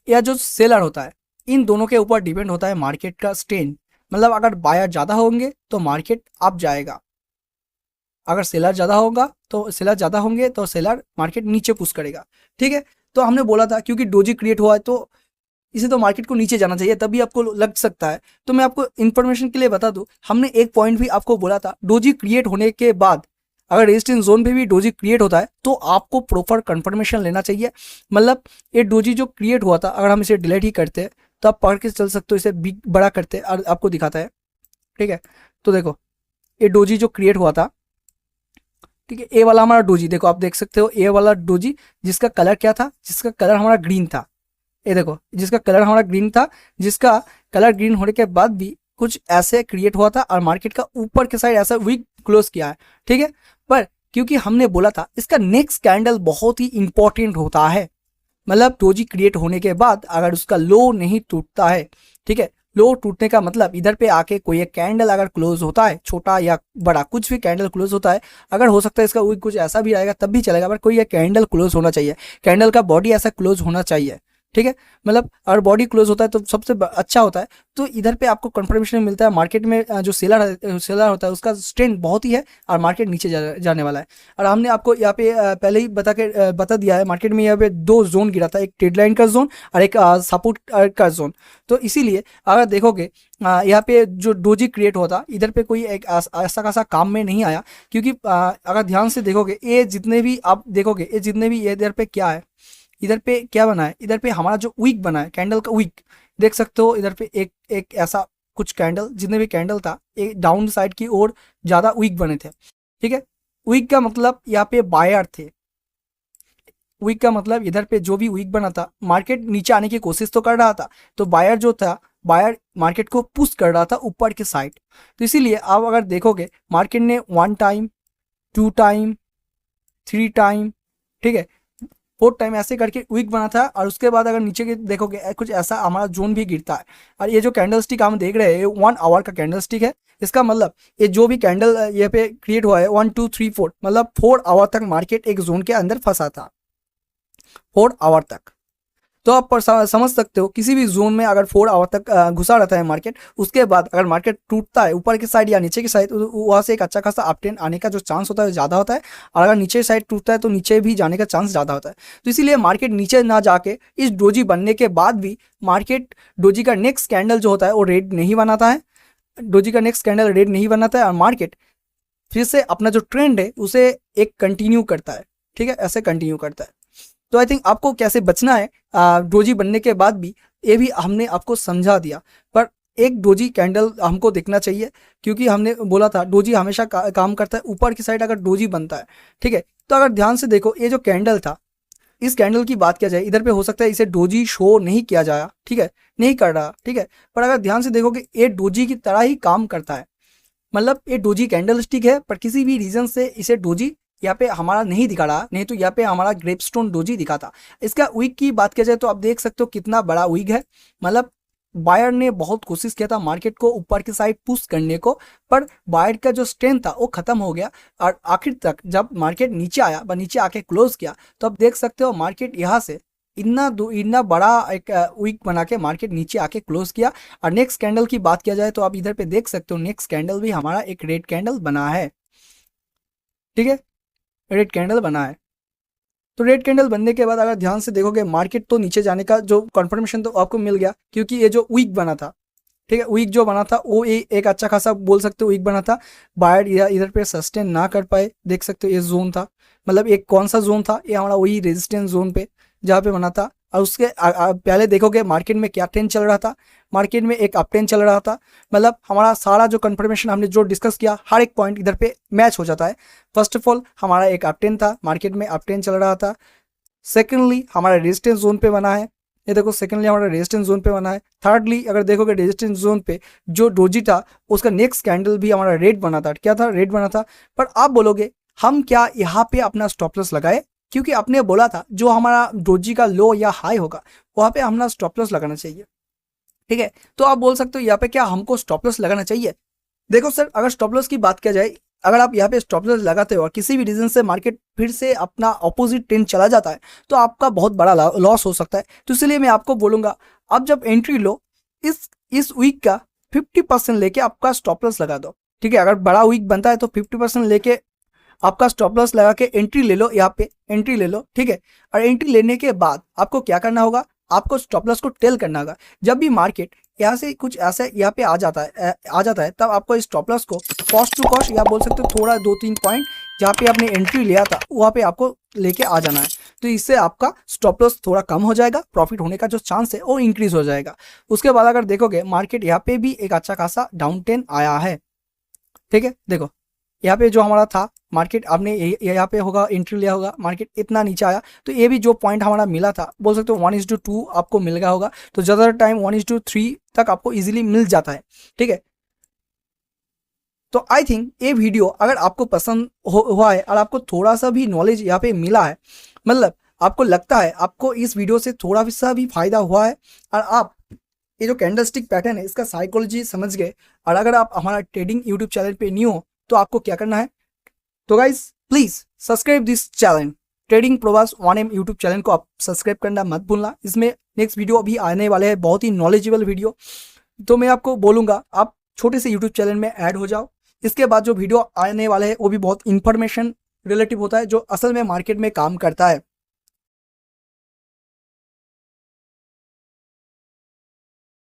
या जो सेलर होता है, इन दोनों के ऊपर डिपेंड होता है मार्केट का स्ट्रेंथ। मतलब अगर बायर ज़्यादा होंगे तो मार्केट अप जाएगा, अगर सेलर ज़्यादा होगा तो सेलर ज़्यादा होंगे तो सेलर मार्केट नीचे पुश करेगा, ठीक है। तो हमने बोला था क्योंकि डोजी क्रिएट हुआ है तो इसे तो मार्केट को नीचे जाना चाहिए, तभी आपको लग सकता है। तो मैं आपको इन्फॉर्मेशन के लिए बता दूं, हमने एक पॉइंट भी आपको बोला था, डोजी क्रिएट होने के बाद अगर रेजिस्टेंस जोन पे भी डोजी क्रिएट होता है तो आपको प्रॉपर कंफर्मेशन लेना चाहिए। मतलब ये डोजी जो क्रिएट हुआ था, अगर हम इसे डिलीट ही करते हैं तो आप पढ़ के चल सकते हो, इसे बिग बड़ा करते हैं और आपको दिखाता है, ठीक है। तो देखो, ये डोजी जो क्रिएट हुआ था, ठीक है, ए वाला हमारा डोजी, देखो आप देख सकते हो ए वाला डोजी, जिसका कलर क्या था? जिसका कलर हमारा ग्रीन था। ये देखो, जिसका कलर हमारा ग्रीन था, जिसका कलर ग्रीन होने के बाद भी कुछ ऐसे क्रिएट हुआ था और मार्केट का ऊपर के साइड ऐसा वीक क्लोज किया है, ठीक है। पर क्योंकि हमने बोला था इसका नेक्स्ट कैंडल बहुत ही इंपॉर्टेंट होता है, मतलब डोजी क्रिएट होने के बाद अगर उसका लो नहीं टूटता है, ठीक है, लो टूटने का मतलब इधर पे आके कोई एक कैंडल अगर क्लोज होता है, छोटा या बड़ा कुछ भी कैंडल क्लोज होता है, अगर हो सकता है इसका कुछ ऐसा भी आएगा तब भी चलेगा, पर कोई एक कैंडल क्लोज होना चाहिए, कैंडल का बॉडी ऐसा क्लोज होना चाहिए, ठीक है। मतलब अगर बॉडी क्लोज होता है तो सबसे अच्छा होता है। तो इधर पे आपको कंफर्मेशन मिलता है मार्केट में, जो सेलर होता है उसका स्ट्रेंथ बहुत ही है और मार्केट नीचे जाने वाला है। और हमने आपको यहाँ पे पहले ही बता दिया है, मार्केट में यहाँ पे दो जोन गिरा था, एक ट्रेड लाइन का जोन और एक सपोर्ट का जोन। तो इसीलिए अगर देखोगे यहाँ पे जो डोजी क्रिएट होता, इधर पे कोई एक ऐसा खासा काम में नहीं आया, क्योंकि अगर ध्यान से देखोगे, ये जितने भी आप देखोगे, ये जितने भी ये इधर पे क्या है, इधर पे क्या बना है, इधर पे हमारा जो वीक बना है, कैंडल का वीक देख सकते हो। इधर पे एक एक ऐसा कुछ कैंडल, जितने भी कैंडल था एक डाउन साइड की ओर ज्यादा वीक बने थे, ठीक है। वीक का मतलब यहाँ पे बायर थे, वीक का मतलब इधर पे जो भी वीक बना था, मार्केट नीचे आने की कोशिश तो कर रहा था, तो बायर जो था, बायर मार्केट को पुश कर रहा था ऊपर के साइड। तो इसीलिए आप अगर देखोगे, मार्केट ने 1 टाइम, 2 टाइम, 3 टाइम, ठीक है, 4 टाइम ऐसे करके वीक बना था। और उसके बाद अगर नीचे के देखोगे, कुछ ऐसा हमारा जोन भी गिरता है। और ये जो कैंडल स्टिक हम देख रहे हैं, ये 1 आवर का कैंडल स्टिक है। इसका मतलब ये जो भी कैंडल ये पे क्रिएट हुआ है, 1 2 3 4, मतलब 4 आवर तक मार्केट एक जोन के अंदर फंसा था, 4 आवर तक। तो आप समझ सकते हो, किसी भी जोन में अगर 4 आवर तक घुसा रहता है मार्केट, उसके बाद अगर मार्केट टूटता है ऊपर की साइड या नीचे की साइड, वहाँ से एक अच्छा खासा अपट्रेंड आने का जो चांस होता है ज़्यादा होता है। और अगर नीचे साइड टूटता है तो नीचे भी जाने का चांस ज़्यादा होता है। तो इसीलिए मार्केट नीचे ना जाके, इस डोजी बनने के बाद भी मार्केट डोजी का नेक्स्ट कैंडल जो होता है वो रेड नहीं बनाता है, डोजी का नेक्स्ट कैंडल रेड नहीं बनाता है, और मार्केट फिर से अपना जो ट्रेंड है उसे एक कंटिन्यू करता है, ठीक है, ऐसे कंटिन्यू करता है। तो आई थिंक आपको कैसे बचना है डोजी बनने के बाद भी, ये भी हमने आपको समझा दिया। पर एक डोजी कैंडल हमको देखना चाहिए, क्योंकि हमने बोला था डोजी हमेशा काम करता है ऊपर की साइड अगर डोजी बनता है, ठीक है। तो अगर ध्यान से देखो, ये जो कैंडल था, इस कैंडल की बात किया जाए, इधर पे हो सकता है इसे डोजी शो नहीं किया जाए, ठीक है, नहीं कर रहा, ठीक है। पर अगर ध्यान से देखोगे, ये डोजी की तरह ही काम करता है। मतलब ये डोजी कैंडल स्टिक है, पर किसी भी रीजन से इसे डोजी यहाँ पे हमारा नहीं दिखा रहा, नहीं तो यहाँ पे हमारा ग्रेपस्टोन डोजी दिखा था। इसका विग की बात किया जाए तो आप देख सकते हो कितना बड़ा विग है। मतलब बायर ने बहुत कोशिश किया था मार्केट को ऊपर की साइड पुश करने को, पर बायर का जो स्ट्रेंथ था वो खत्म हो गया। और आखिर तक जब मार्केट नीचे आया, नीचे आके क्लोज किया, तो आप देख सकते हो मार्केट यहाँ से इतना बड़ा एक वीक बना के मार्केट नीचे आके क्लोज किया। और नेक्स्ट कैंडल की बात किया जाए तो आप इधर पे देख सकते हो, नेक्स्ट कैंडल भी हमारा एक रेड कैंडल बना है, ठीक है, रेड कैंडल बना है। तो रेड कैंडल बनने के बाद अगर ध्यान से देखोगे मार्केट तो नीचे जाने का जो कंफर्मेशन तो आपको मिल गया, क्योंकि ये जो वीक बना था, ठीक है, वीक जो बना था वो एक अच्छा खासा बोल सकते हो वीक बना था। बायर इधर पे सस्टेन ना कर पाए, देख सकते हो ये जोन था, मतलब एक कौन सा जोन था, ये हमारा वही रेजिस्टेंस जोन पे जहाँ पे बना था। और उसके पहले देखोगे मार्केट में क्या ट्रेंड चल रहा था, मार्केट में एक अप ट्रेंड चल रहा था, मतलब हमारा सारा जो कंफर्मेशन हमने जो डिस्कस किया हर एक पॉइंट इधर पे मैच हो जाता है। फर्स्ट ऑफ ऑल हमारा एक अप ट्रेंड था, मार्केट में अप ट्रेंड चल रहा था। सेकेंडली हमारा रेजिस्टेंस जोन पे बना है, ये देखो सेकेंडली हमारा रेजिस्टेंस जोन पे बना है। थर्डली अगर देखोगे रेजिस्टेंस जोन पे जो डोजी था उसका नेक्स्ट कैंडल भी हमारा रेड बना था, क्या था, रेड बना था। पर आप बोलोगे हम क्या यहाँ पे अपना स्टॉप लॉस लगाए, क्योंकि आपने बोला था जो हमारा डोजी का लो या हाई होगा वहाँ पे हमारा स्टॉप लॉस लगाना चाहिए, ठीक है। तो आप बोल सकते हो यहाँ पे क्या हमको स्टॉप लॉस लगाना चाहिए। देखो सर, अगर स्टॉप लॉस की बात किया जाए, अगर आप यहाँ पे स्टॉप लॉस लगाते हो और किसी भी रीजन से मार्केट फिर से अपना ऑपोजिट ट्रेंड चला जाता है तो आपका बहुत बड़ा लॉस हो सकता है। तो इसलिए मैं आपको बोलूंगा आप जब एंट्री लो इस वीक का 50% लेके आपका स्टॉप लॉस लगा दो, ठीक है। अगर बड़ा वीक बनता है तो 50% लेके आपका स्टॉप लॉस लगा के एंट्री ले लो, यहाँ पे एंट्री ले लो, ठीक है। और एंट्री लेने के बाद आपको क्या करना होगा, आपको स्टॉप लॉस को टेल करना होगा। जब भी मार्केट यहाँ से कुछ ऐसा यहाँ पे आ जाता है तब आपको इस स्टॉप लॉस को कॉस्ट टू कॉस्ट या बोल सकते हो थोड़ा 2-3 पॉइंट जहाँ पे आपने एंट्री लिया था वहाँ पे आपको लेके आ जाना है। तो इससे आपका स्टॉप लॉस थोड़ा कम हो जाएगा, प्रॉफिट होने का जो चांस है वो इंक्रीज हो जाएगा। उसके बाद अगर देखोगे मार्केट यहाँ पे भी एक अच्छा खासा डाउन ट्रेंड आया है, ठीक है। देखो यहाँ पे जो हमारा था मार्केट, आपने यहाँ पे होगा एंट्री लिया होगा, मार्केट इतना नीचे आया तो ये भी जो पॉइंट हमारा मिला था बोल सकते हो 1:2 आपको मिल गया होगा। तो ज़्यादा टाइम 1:3 तक आपको इजीली मिल जाता है, ठीक है। तो आई थिंक ये वीडियो अगर आपको पसंद हुआ है और आपको थोड़ा सा भी नॉलेज यहाँ पे मिला है, मतलब आपको लगता है आपको इस वीडियो से थोड़ा सा भी फायदा हुआ है और आप ये जो कैंडलस्टिक पैटर्न है इसका साइकोलॉजी समझ गए, और अगर आप हमारा ट्रेडिंग यूट्यूब चैनल पे न्यू हो तो आपको क्या करना है, तो guys please subscribe this channel, trading प्रवास 1M यूट्यूब चैनल को आप सब्सक्राइब करना मत भूलना। इसमें नेक्स्ट वीडियो अभी आने वाले हैं, बहुत ही नॉलेजेबल वीडियो। तो मैं आपको बोलूँगा आप छोटे से यूट्यूब चैनल में ऐड हो जाओ। इसके बाद जो वीडियो आने वाले हैं वो भी बहुत इंफॉर्मेशन रिलेटिव होता है जो असल में मार्केट में काम करता है।